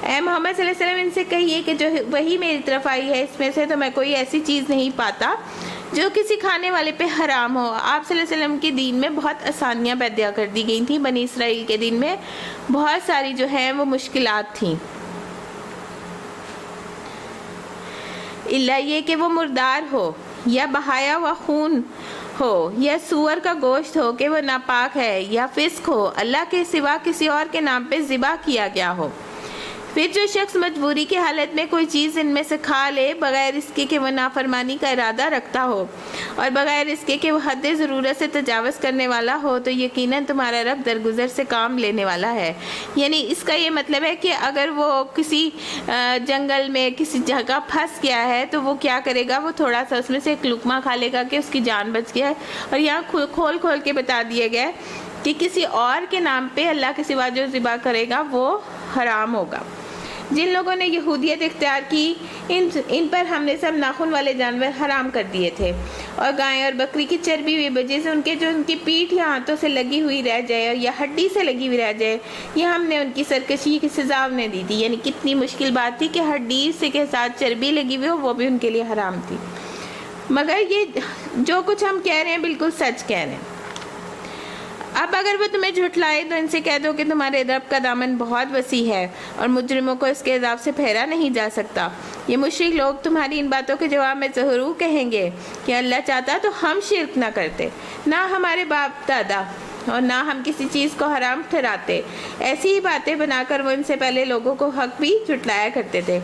اے محمد صلی اللہ علیہ وسلم ان سے کہیے کہ جو وہی میری طرف آئی ہے اس میں سے تو میں کوئی ایسی چیز نہیں پاتا جو کسی کھانے والے پہ حرام ہو۔ آپ صلی اللہ علیہ وسلم کے دین میں بہت آسانیاں پیدا کر دی گئی تھیں، بنی اسرائیل کے دین میں بہت ساری جو ہیں وہ مشکلات تھیں، الا یہ کہ وہ مردار ہو یا بہایا ہوا خون ہو یا سور کا گوشت ہو کہ وہ ناپاک ہے، یا فسق ہو، اللہ کے سوا کسی اور کے نام پہ ذبح کیا گیا ہو۔ پھر جو شخص مجبوری کی حالت میں کوئی چیز ان میں سے کھا لے بغیر اس کے کہ وہ نافرمانی کا ارادہ رکھتا ہو اور بغیر اس کے کہ وہ حد ضرورت سے تجاوز کرنے والا ہو، تو یقیناً تمہارا رب درگزر سے کام لینے والا ہے۔ یعنی اس کا یہ مطلب ہے کہ اگر وہ کسی جنگل میں کسی جگہ پھنس گیا ہے تو وہ کیا کرے گا، وہ تھوڑا سا اس میں سے ایک لقمہ کھا لے گا کہ اس کی جان بچ گیا ہے۔ اور یہاں کھول کھول کے بتا دیا گیا ہے کہ کسی اور کے نام پہ اللہ کے سوا جو ذبح کرے گا وہ حرام ہوگا۔ جن لوگوں نے یہودیت اختیار کی ان پر ہم نے سب ناخن والے جانور حرام کر دیے تھے، اور گائے اور بکری کی چربی بھی وجہ سے ان کی پیٹھ یا ہاتھوں سے لگی ہوئی رہ جائے یا ہڈی سے لگی ہوئی رہ جائے، یہ ہم نے ان کی سرکشی کی سزا انہیں دی تھی۔ یعنی کتنی مشکل بات تھی کہ ہڈی سے کے ساتھ چربی لگی ہوئی ہو، وہ بھی ان کے لیے حرام تھی۔ مگر یہ جو کچھ ہم کہہ رہے ہیں بالکل سچ کہہ رہے ہیں۔ اب اگر وہ تمہیں جھٹلائے تو ان سے کہہ دو کہ تمہارے رب کا دامن بہت وسیع ہے اور مجرموں کو اس کے عذاب سے پھیرا نہیں جا سکتا۔ یہ مشرک لوگ تمہاری ان باتوں کے جواب میں ضرور کہیں گے کہ اللہ چاہتا تو ہم شرک نہ کرتے، نہ ہمارے باپ دادا، اور نہ ہم کسی چیز کو حرام ٹھہراتے۔ ایسی ہی باتیں بنا کر وہ ان سے پہلے لوگوں کو حق بھی جھٹلایا کرتے تھے۔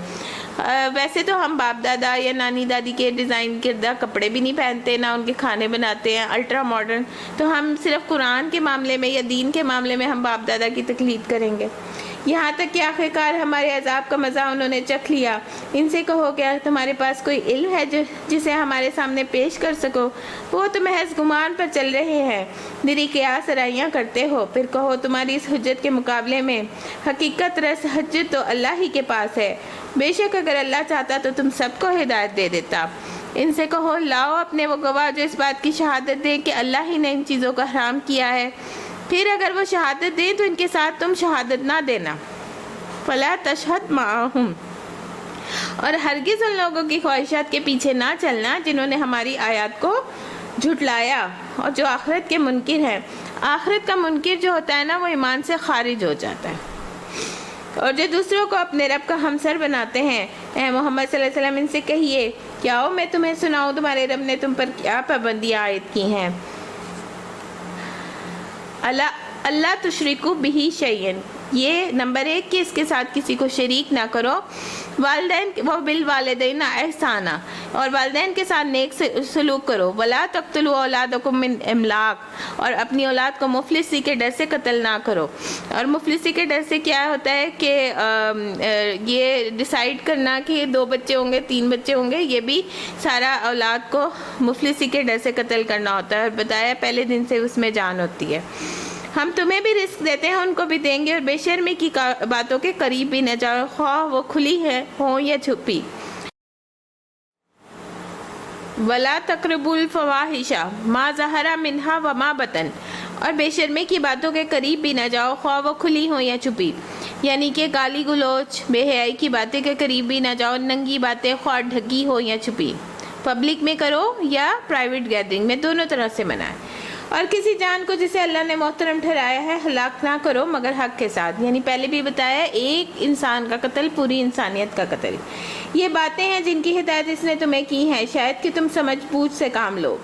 ویسے تو ہم باپ دادا یا نانی دادی کے ڈیزائن کردہ کپڑے بھی نہیں پہنتے، نہ ان کے کھانے بناتے ہیں الٹرا ماڈرن، تو ہم صرف قرآن کے معاملے میں یا دین کے معاملے میں ہم باپ دادا کی تقلید کریں گے، یہاں تک کہ آخرکار ہمارے عذاب کا مزہ انہوں نے چکھ لیا۔ ان سے کہو کیا تمہارے پاس کوئی علم ہے جسے ہمارے سامنے پیش کر سکو؟ وہ تو محض گمان پر چل رہے ہیں، میری قیاس رائیاں کرتے ہو۔ پھر کہو تمہاری اس حجت کے مقابلے میں حقیقت رس حجت تو اللہ ہی کے پاس ہے، بے شک اگر اللہ چاہتا تو تم سب کو ہدایت دے دیتا۔ ان سے کہو لاؤ اپنے وہ گواہ جو اس بات کی شہادت دیں کہ اللہ ہی نے ان چیزوں کو حرام کیا ہے، پھر اگر وہ شہادت دیں تو ان کے ساتھ تم شہادت نہ دینا۔ فلا تشہد معہم، اور ہرگز ان لوگوں کی خواہشات کے پیچھے نہ چلنا جنہوں نے ہماری آیات کو جھٹلایا اور جو آخرت کے منکر ہیں۔ آخرت کا منکر جو ہوتا ہے نا، وہ ایمان سے خارج ہو جاتا ہے، اور جو دوسروں کو اپنے رب کا ہمسر بناتے ہیں۔ اے محمد صلی اللہ علیہ وسلم ان سے کہیے کہ آؤ میں تمہیں سناؤں تمہارے رب نے تم پر کیا پابندیاں عائد کی ہیں۔ اللہ تشرکو بہی شیئن، یہ نمبر 1 کہ اس کے ساتھ کسی کو شریک نہ کرو۔ والدین و بالوالدین احسانا، اور والدین کے ساتھ نیک سلوک کرو۔ ولا تقتلوا اولادکم من املاق، اور اپنی اولاد کو مفلسی کے ڈر سے قتل نہ کرو۔ اور مفلسی کے ڈر سے کیا ہوتا ہے کہ یہ ڈیسائیڈ کرنا کہ 2 بچے ہوں گے 3 بچے ہوں گے، یہ بھی سارا اولاد کو مفلسی کے ڈر سے قتل کرنا ہوتا ہے، اور بتایا پہلے دن سے اس میں جان ہوتی ہے۔ ہم تمہیں بھی رزق دیتے ہیں، ان کو بھی دیں گے، اور بے شرمی کی باتوں کے قریب بھی نہ جاؤ، خواہ وہ کھلی ہے ہوں یا چھپی۔ ولا تقربوا الفواحش ما ظہر منہا وما بطن، اور بے شرمی کی باتوں کے قریب بھی نہ جاؤ، خواہ وہ کھلی ہوں یا چھپی۔ یعنی کہ گالی گلوچ بے حیائی کی باتیں کے قریب بھی نہ جاؤ، ننگی باتیں خواہ ڈھکی ہو یا چھپی، پبلک میں کرو یا پرائیویٹ گیدرنگ میں، دونوں طرح سے منع ہے۔ اور کسی جان کو جسے اللہ نے محترم ٹھہرایا ہے ہلاک نہ کرو مگر حق کے ساتھ، یعنی پہلے بھی بتایا ایک انسان کا قتل پوری انسانیت کا قتل۔ یہ باتیں ہیں جن کی ہدایت اس نے تمہیں کی ہے، شاید کہ تم سمجھ بوجھ سے کام لو۔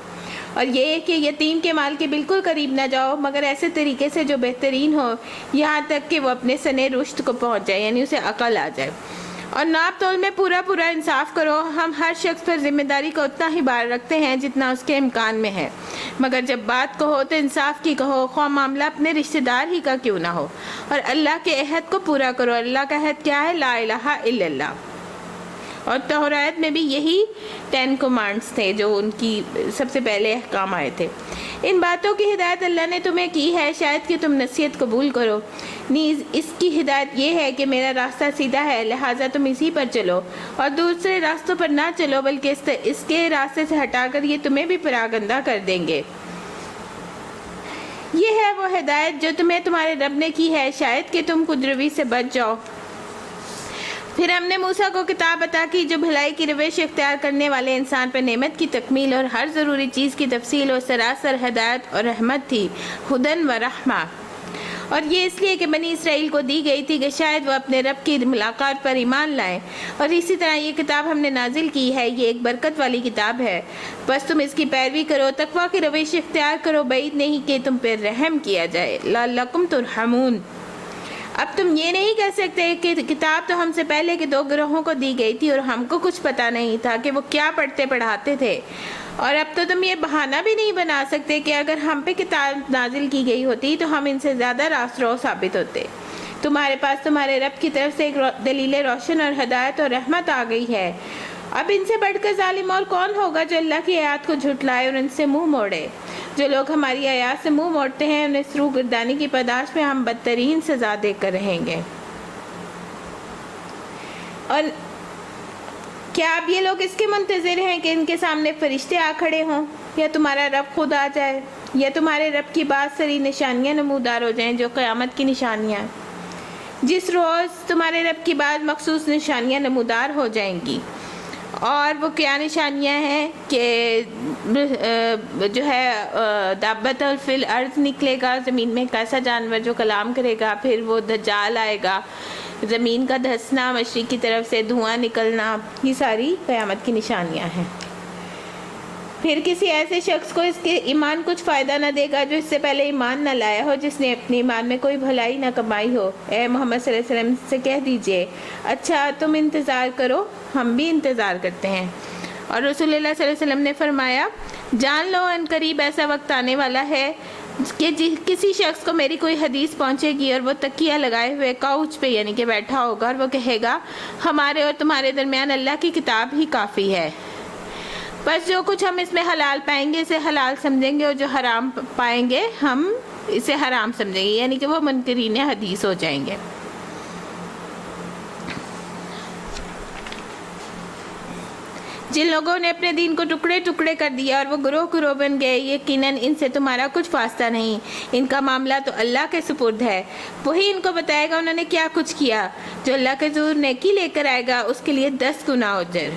اور یہ کہ یتیم کے مال کے بالکل قریب نہ جاؤ مگر ایسے طریقے سے جو بہترین ہو، یہاں تک کہ وہ اپنے سنے رشد کو پہنچ جائے، یعنی اسے عقل آ جائے۔ اور ناپ تول میں پورا انصاف کرو، ہم ہر شخص پر ذمہ داری کو اتنا ہی بار رکھتے ہیں جتنا اس کے امکان میں ہے، مگر جب بات کہو تو انصاف کی کہو، خواہ معاملہ اپنے رشتہ دار ہی کا کیوں نہ ہو۔ اور اللہ کے عہد کو پورا کرو، اللہ کا عہد کیا ہے؟ لا الہ الا اللہ۔ اور توراۃ میں بھی یہی 10 کمانڈز تھے جو ان کی سب سے پہلے احکام آئے تھے۔ ان باتوں کی ہدایت اللہ نے تمہیں کی ہے، شاید کہ تم نصیحت قبول کرو۔ نیز اس کی ہدایت یہ ہے کہ میرا راستہ سیدھا ہے، لہٰذا تم اسی پر چلو اور دوسرے راستوں پر نہ چلو، بلکہ اس کے راستے سے ہٹا کر یہ تمہیں بھی پراگندہ کر دیں گے۔ یہ ہے وہ ہدایت جو تمہیں تمہارے رب نے کی ہے، شاید کہ تم خودروی سے بچ جاؤ۔ پھر ہم نے موسیٰ کو کتاب عطا کی جو بھلائی کی روش اختیار کرنے والے انسان پر نعمت کی تکمیل اور ہر ضروری چیز کی تفصیل اور سراسر ہدایت اور رحمت تھی، ہدن و رحمہ۔ اور یہ اس لیے کہ بنی اسرائیل کو دی گئی تھی کہ شاید وہ اپنے رب کی ملاقات پر ایمان لائیں، اور اسی طرح یہ کتاب ہم نے نازل کی ہے، یہ ایک برکت والی کتاب ہے، بس تم اس کی پیروی کرو، تقویٰ کی روش اختیار کرو، بعید نہیں کہ تم پر رحم کیا جائے، لعلکم ترحمون۔ اب تم یہ نہیں کہہ سکتے کہ کتاب تو ہم سے پہلے کے 2 گروہوں کو دی گئی تھی اور ہم کو کچھ پتہ نہیں تھا کہ وہ کیا پڑھتے پڑھاتے تھے، اور اب تو تم یہ بہانہ بھی نہیں بنا سکتے کہ اگر ہم پہ کتاب نازل کی گئی ہوتی تو ہم ان سے زیادہ راست رو ثابت ہوتے۔ تمہارے پاس تمہارے رب کی طرف سے ایک دلیل روشن اور ہدایت اور رحمت آ گئی ہے، اب ان سے بڑھ کر ظالم اور کون ہوگا جو اللہ کی آیات کو جھٹلائے اور ان سے منہ موڑے۔ جو لوگ ہماری آیات سے منہ موڑتے ہیں انہیں سرو گردانی کی پاداش میں ہم بدترین سزا دے کر رہیں گے۔ اور کیا اب یہ لوگ اس کے منتظر ہیں کہ ان کے سامنے فرشتے آ کھڑے ہوں، یا تمہارا رب خود آ جائے، یا تمہارے رب کی بات سری نشانیاں نمودار ہو جائیں جو قیامت کی نشانیاں ہیں؟ جس روز تمہارے رب کی بعد مخصوص نشانیاں نمودار ہو جائیں گی، اور وہ کیا نشانیاں ہیں کہ جو ہے دابت فی الارض نکلے گا، زمین میں ایک ایسا جانور جو کلام کرے گا، پھر وہ دجال آئے گا، زمین کا دھسنا، مشرق کی طرف سے دھواں نکلنا، یہ ساری قیامت کی نشانیاں ہیں۔ پھر کسی ایسے شخص کو اس کے ایمان کچھ فائدہ نہ دے گا جو اس سے پہلے ایمان نہ لایا ہو، جس نے اپنے ایمان میں کوئی بھلائی نہ کمائی ہو۔ اے محمد صلی اللہ علیہ وسلم سے کہہ دیجئے، اچھا تم انتظار کرو، ہم بھی انتظار کرتے ہیں۔ اور رسول اللہ صلی اللہ علیہ وسلم نے فرمایا، جان لو ان قریب ایسا وقت آنے والا ہے کہ کسی شخص کو میری کوئی حدیث پہنچے گی اور وہ تکیہ لگائے ہوئے کاؤچ پہ یعنی کہ بیٹھا ہوگا، اور وہ کہے گا ہمارے اور تمہارے درمیان اللہ کی کتاب ہی کافی ہے، بس جو کچھ ہم اس میں حلال پائیں گے اسے حلال سمجھیں گے، اور جو حرام پائیں گے ہم اسے حرام سمجھیں گے، یعنی کہ وہ منکرین حدیث ہو جائیں گے۔ جن لوگوں نے اپنے دین کو ٹکڑے ٹکڑے کر دیا اور وہ گروہ گروہ بن گئے، یقیناً ان سے تمہارا کچھ واسطہ نہیں، ان کا معاملہ تو اللہ کے سپرد ہے، وہی ان کو بتائے گا انہوں نے کیا کچھ کیا۔ جو اللہ کے حضور نیکی لے کر آئے گا اس کے لیے 10 گنا اجر،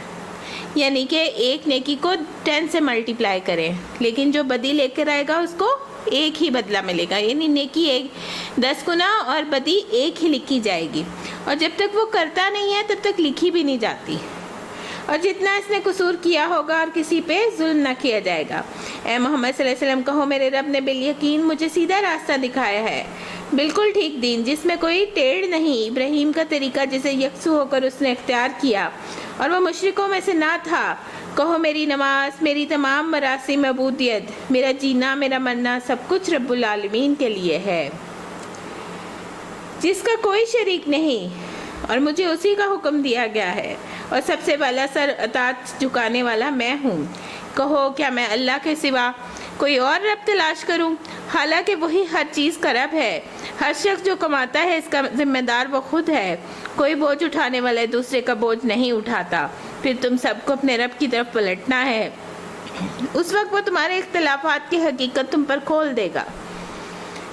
یعنی کہ ایک نیکی کو 10 سے ملٹیپلائی کریں، لیکن جو بدی لے کر آئے گا اس کو ایک ہی بدلہ ملے گا، یعنی نیکی 10 گنا اور بدی ایک ہی لکھی جائے گی، اور جب تک وہ کرتا نہیں ہے تب تک لکھی بھی نہیں جاتی، اور جتنا اس نے قصور کیا ہوگا اور کسی پہ ظلم نہ کیا جائے گا۔ اے محمد صلی اللہ علیہ وسلم کہو، میرے رب نے بالیقین مجھے سیدھا راستہ دکھایا ہے، بالکل ٹھیک دین جس میں کوئی ٹیڑھ نہیں، ابراہیم کا طریقہ جسے یکسو ہو کر اس نے اختیار کیا اور وہ مشرکوں میں سے نہ تھا۔ کہو میری نماز، میری تمام مراسم عبودیت، میرا جینا، میرا مرنا، سب کچھ رب العالمین کے لیے ہے جس کا کوئی شریک نہیں، اور مجھے اسی کا حکم دیا گیا ہے، اور سب سے بالا سر اطاعت جھکانے والا میں ہوں۔ کہو کیا میں اللہ کے سوا کوئی اور رب تلاش کروں، حالانکہ وہی ہر چیز کا رب ہے، ہر شخص جو کماتا ہے اس کا ذمہ دار وہ خود ہے، کوئی بوجھ اٹھانے والا دوسرے کا بوجھ نہیں اٹھاتا، پھر تم سب کو اپنے رب کی طرف پلٹنا ہے، اس وقت وہ تمہارے اختلافات کی حقیقت تم پر کھول دے گا۔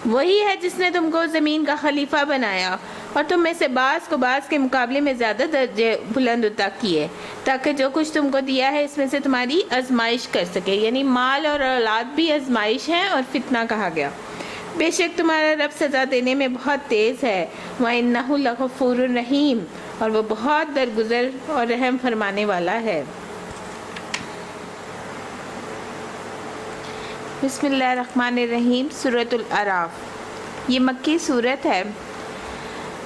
وہی ہے جس نے تم کو زمین کا خلیفہ بنایا اور تم میں سے بعض کو بعض کے مقابلے میں زیادہ درجے بلند عطا کیے، تاکہ جو کچھ تم کو دیا ہے اس میں سے تمہاری آزمائش کر سکے، یعنی مال اور اولاد بھی آزمائش ہے اور فتنہ کہا گیا۔ بے شک تمہارا رب سزا دینے میں بہت تیز ہے، وَإِنَّهُ لَغَفُورٌ رَحِيمٌ، اور وہ بہت درگزر اور رحم فرمانے والا ہے۔ بسم اللہ الرحمن الرحیم۔ سورۃ الاعراف، یہ مکی سورت ہے۔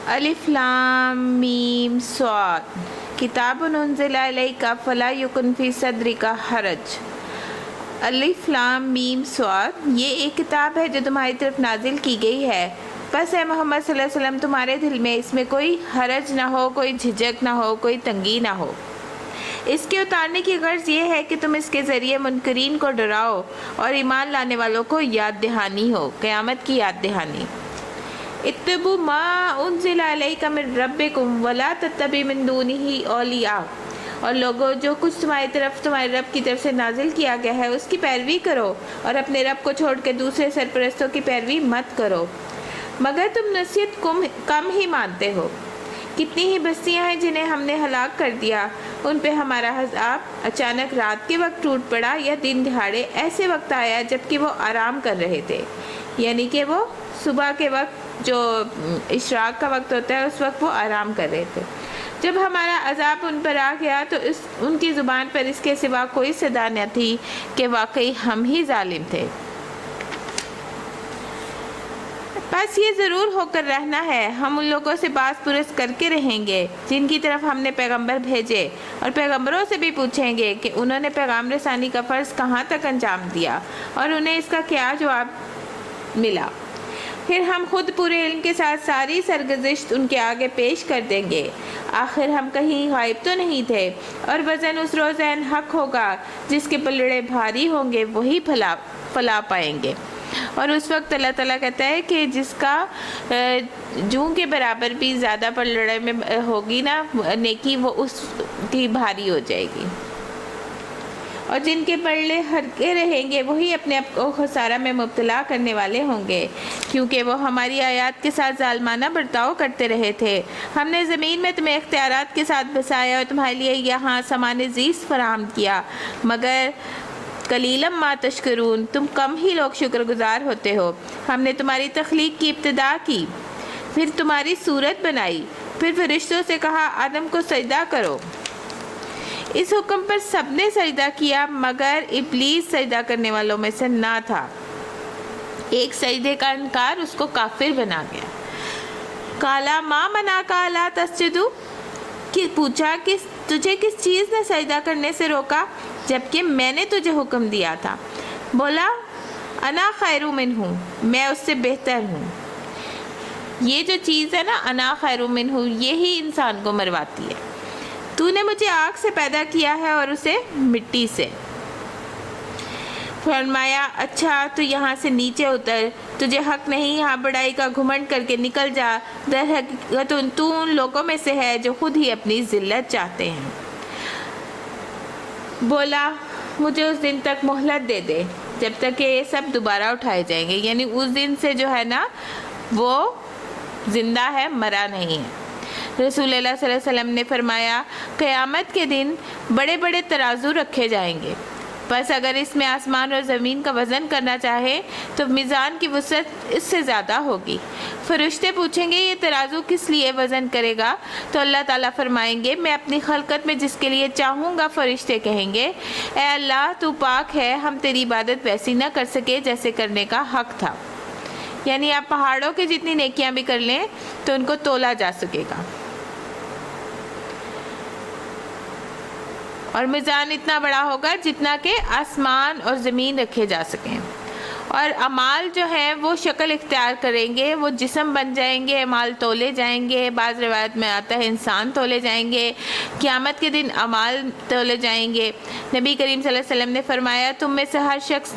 الف لام میم صاد، کتاب انزل الیک فلا یکن فی صدرک حرج۔ الف لام میم صاد، یہ ایک کتاب ہے جو تمہاری طرف نازل کی گئی ہے، بس اے محمد صلی اللہ علیہ وسلم تمہارے دل میں اس میں کوئی حرج نہ ہو، کوئی جھجک نہ ہو، کوئی تنگی نہ ہو۔ اس کے اتارنے کی غرض یہ ہے کہ تم اس کے ذریعے منکرین کو ڈراؤ اور ایمان لانے والوں کو یاد دہانی ہو، قیامت کی یاد دہانی۔ اتبعوا ما انزل الیک من ربکم ولا تتبعوا من دونہ اولیاء، اور لوگوں جو کچھ تمہارے رب کی طرف سے نازل کیا گیا ہے اس کی پیروی کرو، اور اپنے رب کو چھوڑ کے دوسرے سرپرستوں کی پیروی مت کرو، مگر تم نصیحت کم ہی مانتے ہو۔ کتنی ہی بستیاں ہیں جنہیں ہم نے ہلاک کر دیا، ان پہ ہمارا عذاب اچانک رات کے وقت ٹوٹ پڑا یا دن دہاڑے ایسے وقت آیا جبکہ وہ آرام کر رہے تھے، یعنی کہ وہ صبح کے وقت جو اشراق کا وقت ہوتا ہے اس وقت وہ آرام کر رہے تھے۔ جب ہمارا عذاب ان پر آ گیا تو ان کی زبان پر اس کے سوا کوئی صدا نہ تھی کہ واقعی ہم ہی ظالم تھے۔ بس یہ ضرور ہو کر رہنا ہے، ہم ان لوگوں سے باز پرس کر کے رہیں گے جن کی طرف ہم نے پیغمبر بھیجے، اور پیغمبروں سے بھی پوچھیں گے کہ انہوں نے پیغام رسانی کا فرض کہاں تک انجام دیا اور انہیں اس کا کیا جواب ملا۔ پھر ہم خود پورے علم کے ساتھ ساری سرگزشت ان کے آگے پیش کر دیں گے، آخر ہم کہیں غائب تو نہیں تھے، اور وزن اس روز عین حق ہوگا، جس کے پلڑے بھاری ہوں گے وہی فلاح پائیں گے، اور اس وقت اللہ تعالیٰ کہتا ہے کہ جس کا جوں کے برابر بھی زیادہ پر لڑائی میں ہوگی نا نیکی، وہ اس کی بھاری ہو جائے گی، اور جن کے پلڑے ہلکے رہیں گے وہی اپنے آپ کو خسارہ میں مبتلا کرنے والے ہوں گے، کیونکہ وہ ہماری آیات کے ساتھ ظالمانہ برتاؤ کرتے رہے تھے۔ ہم نے زمین میں تمہیں اختیارات کے ساتھ بسایا اور تمہارے لیے یہاں سامان زیست فراہم کیا، مگر قلیلاً ما تشکرون، تم کم ہی لوگ شکر گزار ہوتے ہو۔ ہم نے تمہاری تخلیق کی ابتدا کی، پھر تمہاری صورت بنائی، پھر فرشتوں سے کہا آدم کو سجدہ کرو۔ اس حکم پر سب نے سجدہ کیا مگر ابلیس سجدہ کرنے والوں میں سے نہ تھا۔ ایک سجدے کا انکار اس کو کافر بنا گیا۔ قالا ما منعک الا تسجد، پوچھا کہ تجھے کس چیز نے سجدہ کرنے سے روکا جبکہ میں نے تجھے حکم دیا تھا؟ بولا انا خیر منہ، میں اس سے بہتر ہوں۔ یہ جو چیز ہے نا انا خیر منہ، یہی انسان کو مرواتی ہے۔ تو نے مجھے آگ سے پیدا کیا ہے اور اسے مٹی سے۔ فرمایا اچھا تو یہاں سے نیچے اتر، تجھے حق نہیں یہاں بڑائی کا گھمنڈ کر کے نکل جا، در حقیقت تو ان لوگوں میں سے ہے جو خود ہی اپنی ذلت چاہتے ہیں۔ بولا مجھے اس دن تک مہلت دے دے جب تک کہ یہ سب دوبارہ اٹھائے جائیں گے، یعنی اس دن سے جو ہے نا وہ زندہ ہے، مرا نہیں ہے۔ رسول اللہ صلی اللہ علیہ وسلم نے فرمایا قیامت کے دن بڑے بڑے ترازو رکھے جائیں گے، بس اگر اس میں آسمان اور زمین کا وزن کرنا چاہے تو میزان کی وسعت اس سے زیادہ ہوگی۔ فرشتے پوچھیں گے یہ ترازو کس لیے وزن کرے گا؟ تو اللہ تعالیٰ فرمائیں گے میں اپنی خلقت میں جس کے لیے چاہوں گا۔ فرشتے کہیں گے اے اللہ تو پاک ہے، ہم تیری عبادت ویسی نہ کر سکے جیسے کرنے کا حق تھا، یعنی آپ پہاڑوں کی جتنی نیکیاں بھی کر لیں تو ان کو تولا جا سکے گا، اور میزان اتنا بڑا ہوگا جتنا کہ آسمان اور زمین رکھے جا سکیں، اور اعمال جو ہیں وہ شکل اختیار کریں گے، وہ جسم بن جائیں گے، اعمال تولے جائیں گے۔ بعض روایت میں آتا ہے انسان تولے جائیں گے، قیامت کے دن اعمال تولے جائیں گے۔ نبی کریم صلی اللہ علیہ وسلم نے فرمایا تم میں سے ہر شخص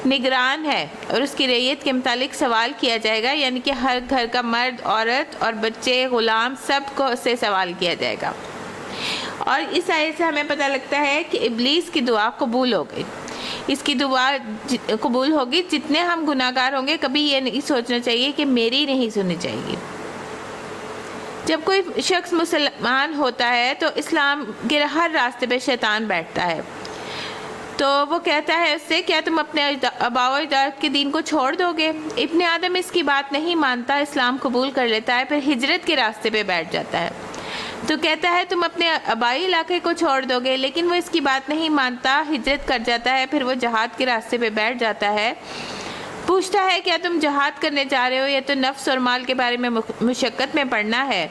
نگران ہے اور اس کی رعیت کے متعلق سوال کیا جائے گا، یعنی کہ ہر گھر کا مرد، عورت اور بچے، غلام، سب کو اس سے سوال کیا جائے گا۔ اور اس آیت سے ہمیں پتہ لگتا ہے کہ ابلیس کی دعا قبول ہو گئی، اس کی دعا قبول ہوگی۔ جتنے ہم گناہ گار ہوں گے کبھی یہ نہیں سوچنا چاہیے کہ میری نہیں سننی چاہیے۔ جب کوئی شخص مسلمان ہوتا ہے تو اسلام کے ہر راستے پہ شیطان بیٹھتا ہے، تو وہ کہتا ہے اس سے کیا تم اپنے آباء و اجداد کے دین کو چھوڑ دو گے؟ ابن آدم اس کی بات نہیں مانتا، اسلام قبول کر لیتا ہے، پھر ہجرت کے راستے پہ بیٹھ جاتا ہے تو کہتا ہے تم اپنے آبائی علاقے کو چھوڑ دو گے، لیکن وہ اس کی بات نہیں مانتا، ہجرت کر جاتا ہے، پھر وہ جہاد کے راستے پہ بیٹھ جاتا ہے۔ پوچھتا ہے کیا تم جہاد کرنے جا رہے ہو یا تو نفس اور مال کے بارے میں مشقت میں پڑنا ہے؟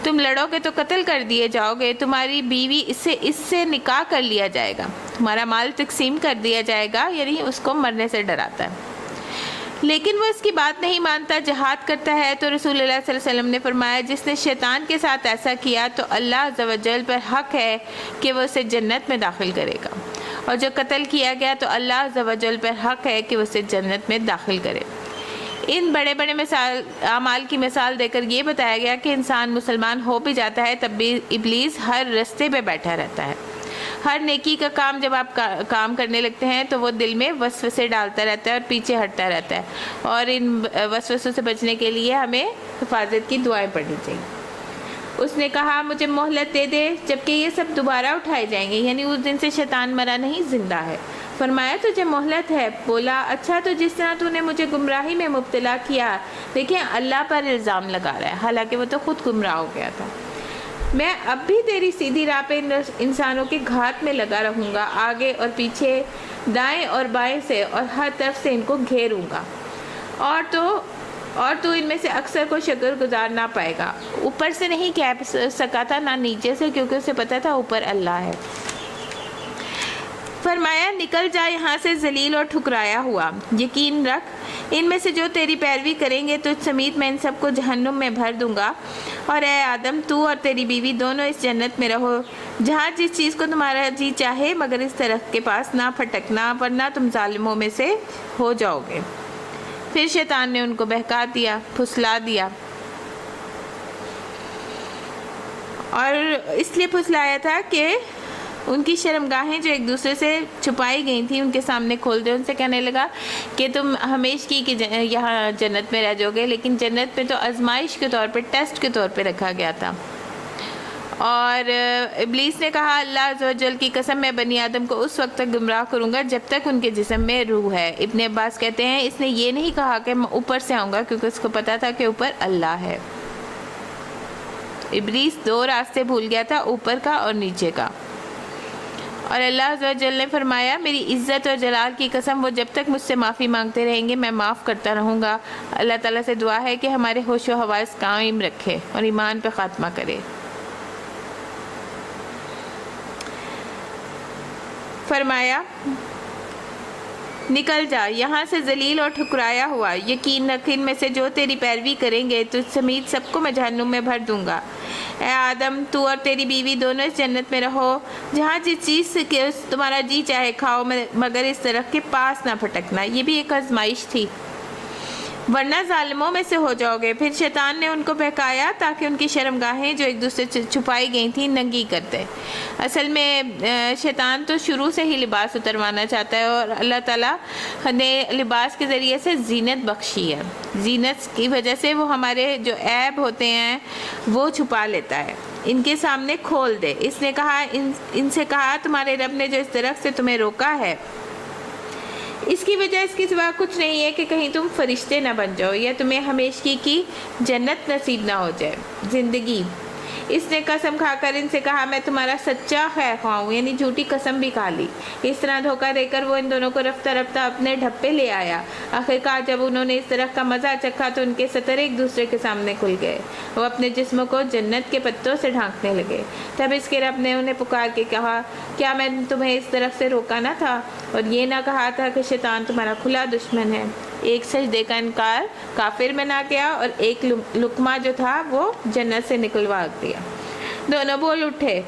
تم لڑو گے تو قتل کر دیے جاؤ گے، تمہاری بیوی اس سے نکاح کر لیا جائے گا، تمہارا مال تقسیم کر دیا جائے گا، یعنی اس کو مرنے سے ڈراتا ہے۔ لیکن وہ اس کی بات نہیں مانتا، جہاد کرتا ہے۔ تو رسول اللہ صلی اللہ علیہ وسلم نے فرمایا جس نے شیطان کے ساتھ ایسا کیا تو اللہ عز و جل پر حق ہے کہ وہ اسے جنت میں داخل کرے گا، اور جو قتل کیا گیا تو اللہ عز و جل پر حق ہے کہ وہ اسے جنت میں داخل کرے۔ ان بڑے بڑے اعمال کی مثال دے کر یہ بتایا گیا کہ انسان مسلمان ہو بھی جاتا ہے تب بھی ابلیس ہر رستے پہ بیٹھا رہتا ہے۔ ہر نیکی کا کام جب آپ کام کرنے لگتے ہیں تو وہ دل میں وسوسے ڈالتا رہتا ہے اور پیچھے ہٹتا رہتا ہے، اور ان وسوسوں سے بچنے کے لیے ہمیں حفاظت کی دعائیں پڑھنی چاہیے۔ اس نے کہا مجھے مہلت دے دے جبکہ یہ سب دوبارہ اٹھائے جائیں گے، یعنی اس دن سے شیطان مرا نہیں، زندہ ہے۔ فرمایا تجھے مہلت ہے؟ بولا اچھا تو جس طرح تو نے مجھے گمراہی میں مبتلا کیا۔ دیکھیں اللہ پر الزام لگا رہا ہے، حالانکہ وہ تو خود گمراہ ہو گیا تھا۔ میں اب بھی تیری سیدھی راہ پہ انسانوں کے گھات میں لگا رہوں گا، آگے اور پیچھے، دائیں اور بائیں سے، اور ہر طرف سے ان کو گھیروں گا، اور تو ان میں سے اکثر کو شکر گزار نہ پائے گا۔ اوپر سے نہیں کہہ سکا تھا، نہ نیچے سے، کیونکہ اسے پتا تھا اوپر اللہ ہے۔ فرمایا نکل جا یہاں سے ذلیل اور ٹھکرایا ہوا، یقین رکھ ان میں سے جو تیری پیروی کریں گے تجھ سمیت میں ان سب کو جہنم میں بھر دوں گا، اور اے آدم تو اور تیری بیوی دونوں اس جنت میں رہو جہاں جس چیز کو تمہارا جی چاہے، مگر اس درخت کے پاس نہ پھٹکنا ورنہ تم ظالموں میں سے ہو جاؤ گے۔ پھر شیطان نے ان کو بہکا دیا، پھسلا دیا، اور اس لیے پھسلایا تھا کہ ان کی شرمگاہیں جو ایک دوسرے سے چھپائی گئی تھیں ان کے سامنے کھول دے۔ ان سے کہنے لگا کہ تم ہمیشہ کی یہاں جنت میں رہ جاؤ گے، لیکن جنت میں تو آزمائش کے طور پہ، ٹیسٹ کے طور پہ رکھا گیا تھا۔ اور ابلیس نے کہا اللہ عز و جل کی قسم میں بنی آدم کو اس وقت تک گمراہ کروں گا جب تک ان کے جسم میں روح ہے۔ ابن عباس کہتے ہیں اس نے یہ نہیں کہا کہ میں اوپر سے آؤں گا، کیونکہ اس کو پتا تھا کہ اوپر اللہ ہے۔ ابلیس دو راستے بھول گیا تھا، اوپر کا اور نیچے کا۔ اور اللہ عز و جل نے فرمایا میری عزت اور جلال کی قسم وہ جب تک مجھ سے معافی مانگتے رہیں گے میں معاف کرتا رہوں گا۔ اللہ تعالیٰ سے دعا ہے کہ ہمارے ہوش و حواس قائم رکھے اور ایمان پہ خاتمہ کرے۔ فرمایا نکل جا یہاں سے ذلیل اور ٹھکرایا ہوا، یقین رکھ ان میں سے جو تیری پیروی کریں گے تجھ سمیت سب کو میں جہنم میں بھر دوں گا۔ اے آدم تو اور تیری بیوی دونوں اس جنت میں رہو جہاں جس چیز سے تمہارا جی چاہے کھاؤ، مگر اس درخت کے پاس نہ پھٹکنا۔ یہ بھی ایک آزمائش تھی، ورنہ ظالموں میں سے ہو جاؤ گے۔ پھر شیطان نے ان کو بہکایا تاکہ ان کی شرمگاہیں جو ایک دوسرے سے چھپائی گئی تھیں ننگی کرتے۔ اصل میں شیطان تو شروع سے ہی لباس اتروانا چاہتا ہے، اور اللہ تعالیٰ نے لباس کے ذریعے سے زینت بخشی ہے۔ زینت کی وجہ سے وہ ہمارے جو عیب ہوتے ہیں وہ چھپا لیتا ہے، ان کے سامنے کھول دے۔ اس نے کہا ان سے کہا تمہارے رب نے جو اس درخت سے تمہیں روکا ہے اس کی وجہ اس کے سوا کچھ نہیں ہے کہ کہیں تم فرشتے نہ بن جاؤ یا تمہیں ہمیشگی کی جنت نصیب نہ ہو جائے، زندگی۔ اس نے قسم کھا کر ان سے کہا میں تمہارا سچا خیر خواہ ہوں، یعنی جھوٹی قسم بھی کھا لی۔ اس طرح دھوکہ دے کر وہ ان دونوں کو رفتہ رفتہ اپنے ڈھپے لے آیا۔ آخرکار جب انہوں نے اس درخت کا مزہ چکھا تو ان کے ستر ایک دوسرے کے سامنے کھل گئے، وہ اپنے جسموں کو جنت کے پتوں سے ڈھانکنے لگے۔ تب اس کے رب نے انہیں پکار کے کہا کیا میں تمہیں اس درخت سے روکا نہ تھا اور یہ نہ کہا تھا کہ شیطان تمہارا کھلا دشمن ہے؟ ایک سجدے کا انکار کافر میں نہ کیا اور ایک لقمہ جو تھا وہ جنت سے نکلوا دیا۔ دونوں بول اٹھے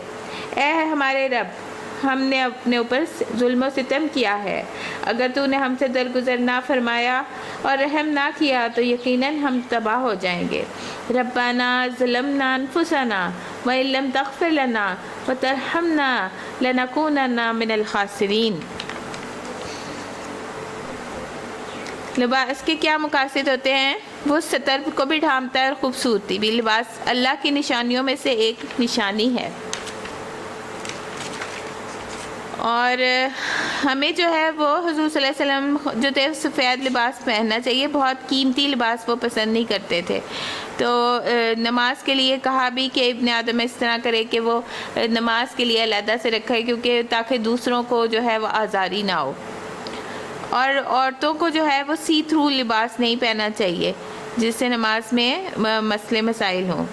اے ہمارے رب ہم نے اپنے اوپر ظلم و ستم کیا ہے، اگر تو نے ہم سے درگزر نہ فرمایا اور رحم نہ کیا تو یقیناً ہم تباہ ہو جائیں گے۔ ربنا ظلمنا انفسنا وَإِن لَّمْ تَغْفِرْ لَنَا وَتَرْحَمْنَا لَنَكُونَنَّ مِنَ الْخَاسِرِينَ۔ لباس کے کیا مقاصد ہوتے ہیں؟ وہ ستر کو بھی ڈھانپتا ہے اور خوبصورتی بھی۔ لباس اللہ کی نشانیوں میں سے ایک نشانی ہے، اور ہمیں جو ہے وہ حضور صلی اللہ علیہ وسلم جو تھے سفید لباس پہننا چاہیے، بہت قیمتی لباس وہ پسند نہیں کرتے تھے۔ تو نماز کے لیے کہا بھی کہ ابن آدم اس طرح کرے کہ وہ نماز کے لیے علیحدہ سے رکھے، کیونکہ تاکہ دوسروں کو جو ہے وہ آزاری نہ ہو۔ اور عورتوں کو جو ہے وہ سی تھرو لباس نہیں پہننا چاہیے جس سے نماز میں مسئلے مسائل ہوں۔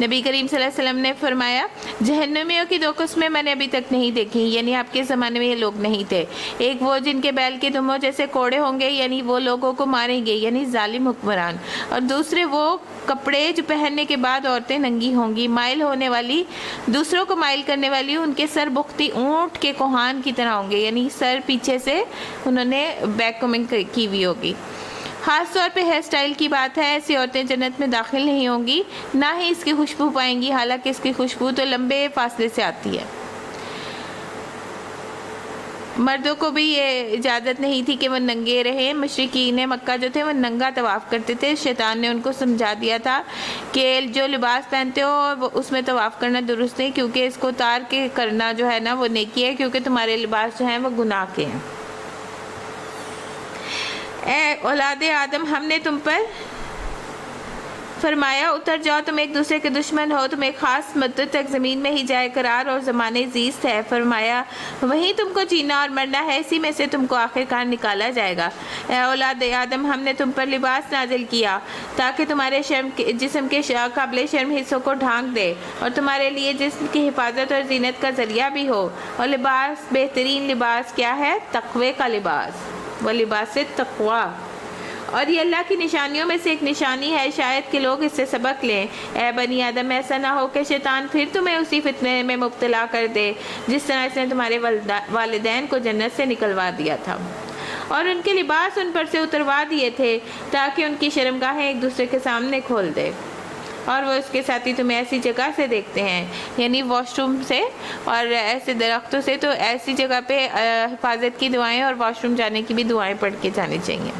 نبی کریم صلی اللہ علیہ وسلم نے فرمایا جہنمیوں کی دو قسمیں میں نے ابھی تک نہیں دیکھی، یعنی آپ کے زمانے میں یہ لوگ نہیں تھے۔ ایک وہ جن کے بیل کے دموں جیسے کوڑے ہوں گے، یعنی وہ لوگوں کو ماریں گے، یعنی ظالم حکمران۔ اور دوسرے وہ کپڑے جو پہننے کے بعد عورتیں ننگی ہوں گی، مائل ہونے والی، دوسروں کو مائل کرنے والی، ان کے سر بختی اونٹ کے کوہان کی طرح ہوں گے، یعنی سر پیچھے سے انہوں نے بیک کومنگ کی ہوئی ہوگی۔ خاص طور پہ ہیئر سٹائل کی بات ہے، ایسی عورتیں جنت میں داخل نہیں ہوں گی، نہ ہی اس کی خوشبو پائیں گی، حالانکہ اس کی خوشبو تو لمبے فاصلے سے آتی ہے۔ مردوں کو بھی یہ اجازت نہیں تھی کہ وہ ننگے رہیں۔ مشرکین مکہ جو تھے وہ ننگا طواف کرتے تھے۔ شیطان نے ان کو سمجھا دیا تھا کہ جو لباس پہنتے ہو اس میں طواف کرنا درست نہیں، کیونکہ اس کو اتار کے کرنا جو ہے نا وہ نیکی ہے، کیونکہ تمہارے لباس جو ہیں وہ گناہ کے ہیں۔ اے اولاد آدم ہم نے تم پر فرمایا اتر جاؤ، تم ایک دوسرے کے دشمن ہو، تم ایک خاص مدت تک زمین میں ہی جائے قرار اور زمانے زیست ہے۔ فرمایا وہیں تم کو جینا اور مرنا ہے، اسی میں سے تم کو آخر کار نکالا جائے گا۔ اے اولاد آدم ہم نے تم پر لباس نازل کیا تاکہ تمہارے جسم کے قابل شرم حصوں کو ڈھانک دے اور تمہارے لیے جسم کی حفاظت اور زینت کا ذریعہ بھی ہو۔ اور لباس، بہترین لباس کیا ہے؟ تقوی کا لباس، وہ لباس تقوی۔ اور یہ اللہ کی نشانیوں میں سے ایک نشانی ہے، شاید کہ لوگ اس سے سبق لیں۔ اے بنی آدم ایسا نہ ہو کہ شیطان پھر تمہیں اسی فتنے میں مبتلا کر دے جس طرح اس نے تمہارے والدین کو جنت سے نکلوا دیا تھا۔ اور ان کے لباس ان پر سے اتروا دیے تھے تاکہ ان کی شرمگاہیں ایک دوسرے کے سامنے کھول دے، اور وہ اس کے ساتھی تمہیں ایسی جگہ سے دیکھتے ہیں، یعنی واش روم سے اور ایسے درختوں سے، تو ایسی جگہ پہ حفاظت کی دعائیں اور واش روم جانے کی بھی دعائیں پڑھ کے جانی چاہیے۔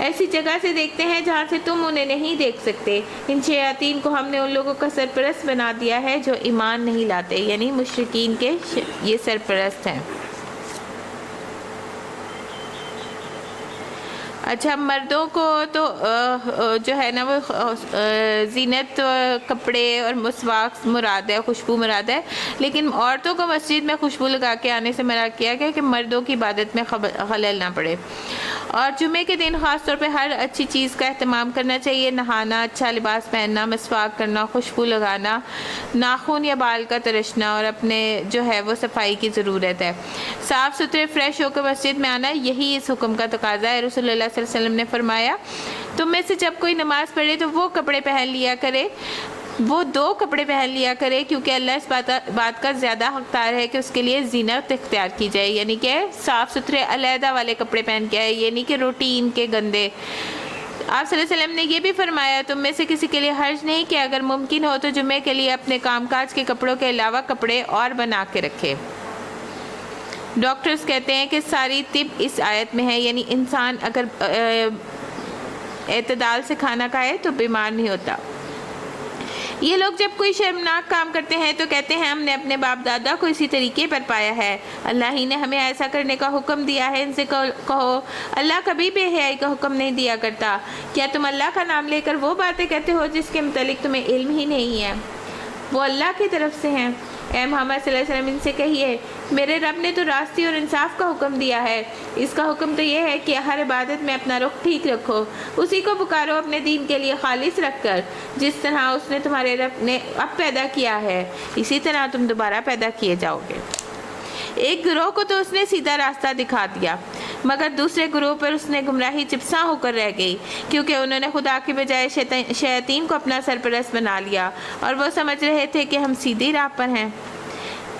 ایسی جگہ سے دیکھتے ہیں جہاں سے تم انہیں نہیں دیکھ سکتے۔ ان شیاطین کو ہم نے ان لوگوں کا سرپرست بنا دیا ہے جو ایمان نہیں لاتے، یعنی مشرکین کے یہ سرپرست ہیں۔ اچھا، مردوں کو تو جو ہے نا وہ زینت، کپڑے اور مسواک مراد ہے، خوشبو مراد ہے، لیکن عورتوں کو مسجد میں خوشبو لگا کے آنے سے منع کیا گیا کہ مردوں کی عبادت میں خلل نہ پڑے۔ اور جمعے کے دن خاص طور پہ ہر اچھی چیز کا اہتمام کرنا چاہیے، نہانا، اچھا لباس پہننا، مسواک کرنا، خوشبو لگانا، ناخن یا بال کا ترشنا، اور اپنے جو ہے وہ صفائی کی ضرورت ہے۔ صاف ستھرے فریش ہو کر مسجد میں آنا، یہی اس حکم کا تقاضا ہے۔ رسول اللہ صلی اللہ علیہ وسلم نے فرمایا، تم میں سے جب کوئی نماز پڑھے تو وہ دو کپڑے پہن لیا کرے، کیونکہ اللہ اس بات کا زیادہ حقدار ہے کہ اس کے لیے زینت اختیار کی جائے، یعنی کہ صاف ستھرے علیحدہ والے کپڑے پہن کے آئے، یعنی کہ روٹین کے گندے۔ آپ صلی اللہ علیہ وسلم نے یہ بھی فرمایا، تم میں سے کسی کے لیے حرج نہیں کہ اگر ممکن ہو تو جمعے کے لیے اپنے کام کاج کے کپڑوں کے علاوہ کپڑے اور بنا کے رکھے۔ ڈاکٹرز کہتے ہیں کہ ساری طب اس آیت میں ہے، یعنی انسان اگر اعتدال سے کھانا کھائے تو بیمار نہیں ہوتا۔ یہ لوگ جب کوئی شرمناک کام کرتے ہیں تو کہتے ہیں ہم نے اپنے باپ دادا کو اسی طریقے پر پایا ہے، اللہ ہی نے ہمیں ایسا کرنے کا حکم دیا ہے۔ ان سے کہو، اللہ کبھی بے حیائی کا حکم نہیں دیا کرتا۔ کیا تم اللہ کا نام لے کر وہ باتیں کہتے ہو جس کے متعلق تمہیں علم ہی نہیں ہے؟ وہ اللہ کی طرف سے ہیں۔ اے محمد صلی اللہ علیہ وسلم ان سے کہیے، میرے رب نے تو راستی اور انصاف کا حکم دیا ہے۔ اس کا حکم تو یہ ہے کہ ہر عبادت میں اپنا رخ ٹھیک رکھو، اسی کو پکارو اپنے دین کے لیے خالص رکھ کر، جس طرح اس نے تمہارے رب نے اب پیدا کیا ہے اسی طرح تم دوبارہ پیدا کیے جاؤ گے۔ ایک گروہ کو تو اس نے سیدھا راستہ دکھا دیا، مگر دوسرے گروہ پر اس نے گمراہی چپساں ہو کر رہ گئی، کیونکہ انہوں نے خدا کے بجائے شیاطین کو اپنا سرپرست بنا لیا اور وہ سمجھ رہے تھے کہ ہم سیدھی راہ پر ہیں۔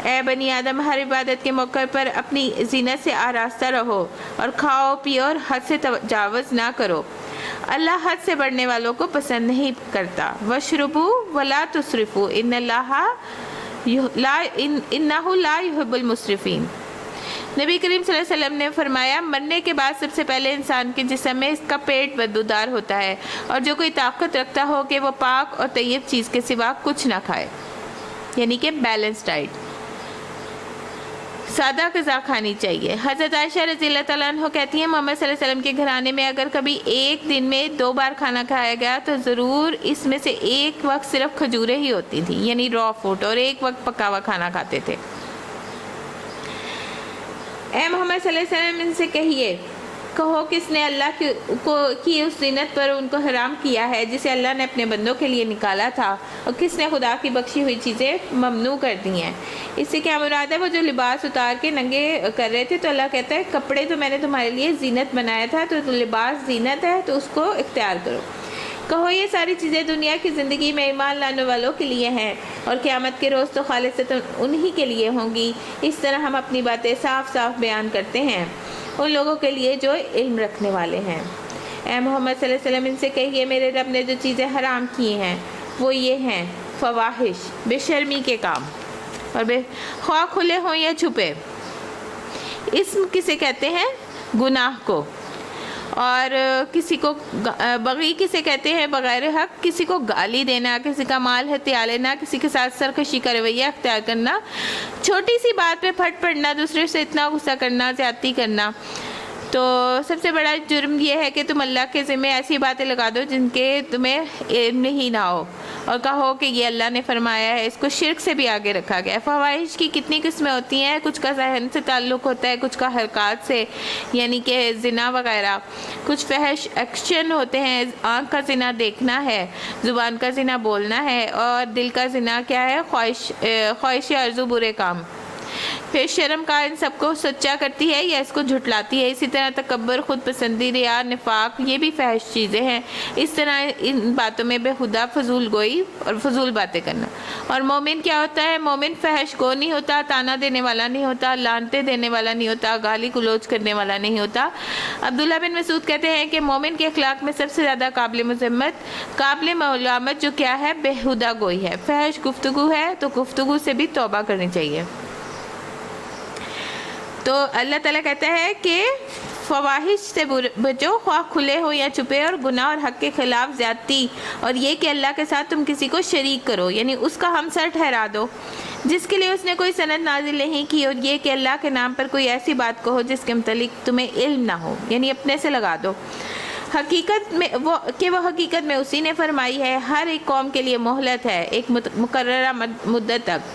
اے بنی آدم، ہر عبادت کے موقع پر اپنی زینت سے آراستہ رہو اور کھاؤ پیو اور حد سے تجاوز نہ کرو، اللہ حد سے بڑھنے والوں کو پسند نہیں کرتا۔ وَاشْرَبُوا وَلَا تُسْرِفُوا إِنَّهُ لَا يُحِبُّ الْمُسْرِفِينَ۔ نبی کریم صلی اللہ علیہ وسلم نے فرمایا، مرنے کے بعد سب سے پہلے انسان کے جسم میں اس کا پیٹ بدبودار ہوتا ہے، اور جو کوئی طاقت رکھتا ہو کہ وہ پاک اور طیب چیز کے سوا کچھ نہ کھائے، یعنی کہ بیلنس ڈائٹ، سادہ غذا کھانی چاہیے۔ حضرت عائشہ رضی اللہ تعالیٰ عنہ کہتی ہیں، محمد صلی اللہ علیہ وسلم کے گھرانے میں اگر کبھی ایک دن میں 2 بار کھانا کھایا گیا تو ضرور اس میں سے ایک وقت صرف کھجوریں ہی ہوتی تھیں، یعنی را فوڈ، اور ایک وقت پکا ہوا کھانا کھاتے تھے۔ اے محمد صلی اللہ علیہ وسلم ان سے کہو کس نے اللہ کی اس زینت پر ان کو حرام کیا ہے جسے اللہ نے اپنے بندوں کے لیے نکالا تھا، اور کس نے خدا کی بخشی ہوئی چیزیں ممنوع کر دی ہیں؟ اس سے کیا مراد ہے؟ وہ جو لباس اتار کے ننگے کر رہے تھے، تو اللہ کہتا ہے کپڑے تو میں نے تمہارے لیے زینت بنایا تھا، تو لباس زینت ہے تو اس کو اختیار کرو۔ کہو یہ ساری چیزیں دنیا کی زندگی میں ایمان لانے والوں کے لیے ہیں، اور قیامت کے روز تو خالصتاً انہی کے لیے ہوں گی۔ اس طرح ہم اپنی باتیں صاف صاف بیان کرتے ہیں ان لوگوں کے لیے جو علم رکھنے والے ہیں۔ اے محمد صلی اللہ علیہ وسلم ان سے کہیے، میرے رب نے جو چیزیں حرام کی ہیں وہ یہ ہیں: فواحش، بے شرمی کے کام، اور خواہ کھلے ہوں یا چھپے۔ اسم کسے کہتے ہیں؟ گناہ کو۔ اور کسی کو بغی کسے کہتے ہیں؟ بغیر حق کسی کو گالی دینا، کسی کا مال ہتھیا لینا، کسی کے ساتھ سرکشی کا رویہ اختیار کرنا، چھوٹی سی بات پہ پھٹ پڑنا، دوسرے سے اتنا غصہ کرنا، زیادتی کرنا۔ تو سب سے بڑا جرم یہ ہے کہ تم اللہ کے ذمہ ایسی باتیں لگا دو جن کے تمہیں علم ہی نہ ہو، اور کہو کہ یہ اللہ نے فرمایا ہے۔ اس کو شرک سے بھی آگے رکھا گیا ہے۔ فواحش کی کتنی قسمیں ہوتی ہیں، کچھ کا ذہن سے تعلق ہوتا ہے، کچھ کا حرکات سے، یعنی کہ زنا وغیرہ، کچھ فحش ایکشن ہوتے ہیں، آنکھ کا زنا دیکھنا ہے، زبان کا زنا بولنا ہے، اور دل کا زنا کیا ہے؟ خواہش آرزو، برے کام۔ پھر شرم کا ان سب کو سچا کرتی ہے یا اس کو جھٹلاتی ہے. اسی طرح تکبر، خود پسندی، ریا، نفاق، یہ بھی فحش چیزیں ہیں. اس طرح ان باتوں میں بےہودہ فضول گوئی اور فضول باتیں کرنا. اور مومن کیا ہوتا ہے؟ مومن فحش گو نہیں ہوتا، تانا دینے والا نہیں ہوتا، لعنتیں دینے والا نہیں ہوتا، گالی گلوچ کرنے والا نہیں ہوتا. عبداللہ بن مسعود کہتے ہیں کہ مومن کے اخلاق میں سب سے زیادہ قابل مذمت، قابل ملامت جو کیا ہے؟ بےہودہ گوئی ہے، فحش گفتگو ہے. تو گفتگو سے بھی توبہ کرنی چاہیے. تو اللہ تعالیٰ کہتا ہے کہ فواحش سے بچو، خواہ کھلے ہو یا چھپے، اور گناہ اور حق کے خلاف زیادتی، اور یہ کہ اللہ کے ساتھ تم کسی کو شریک کرو، یعنی اس کا ہمسر ٹھہرا دو جس کے لیے اس نے کوئی سند نازل نہیں کی، اور یہ کہ اللہ کے نام پر کوئی ایسی بات کہو جس کے متعلق تمہیں علم نہ ہو، یعنی اپنے سے لگا دو. حقیقت میں وہ حقیقت میں اسی نے فرمائی ہے. ہر ایک قوم کے لیے مہلت ہے ایک مقررہ مدت تک.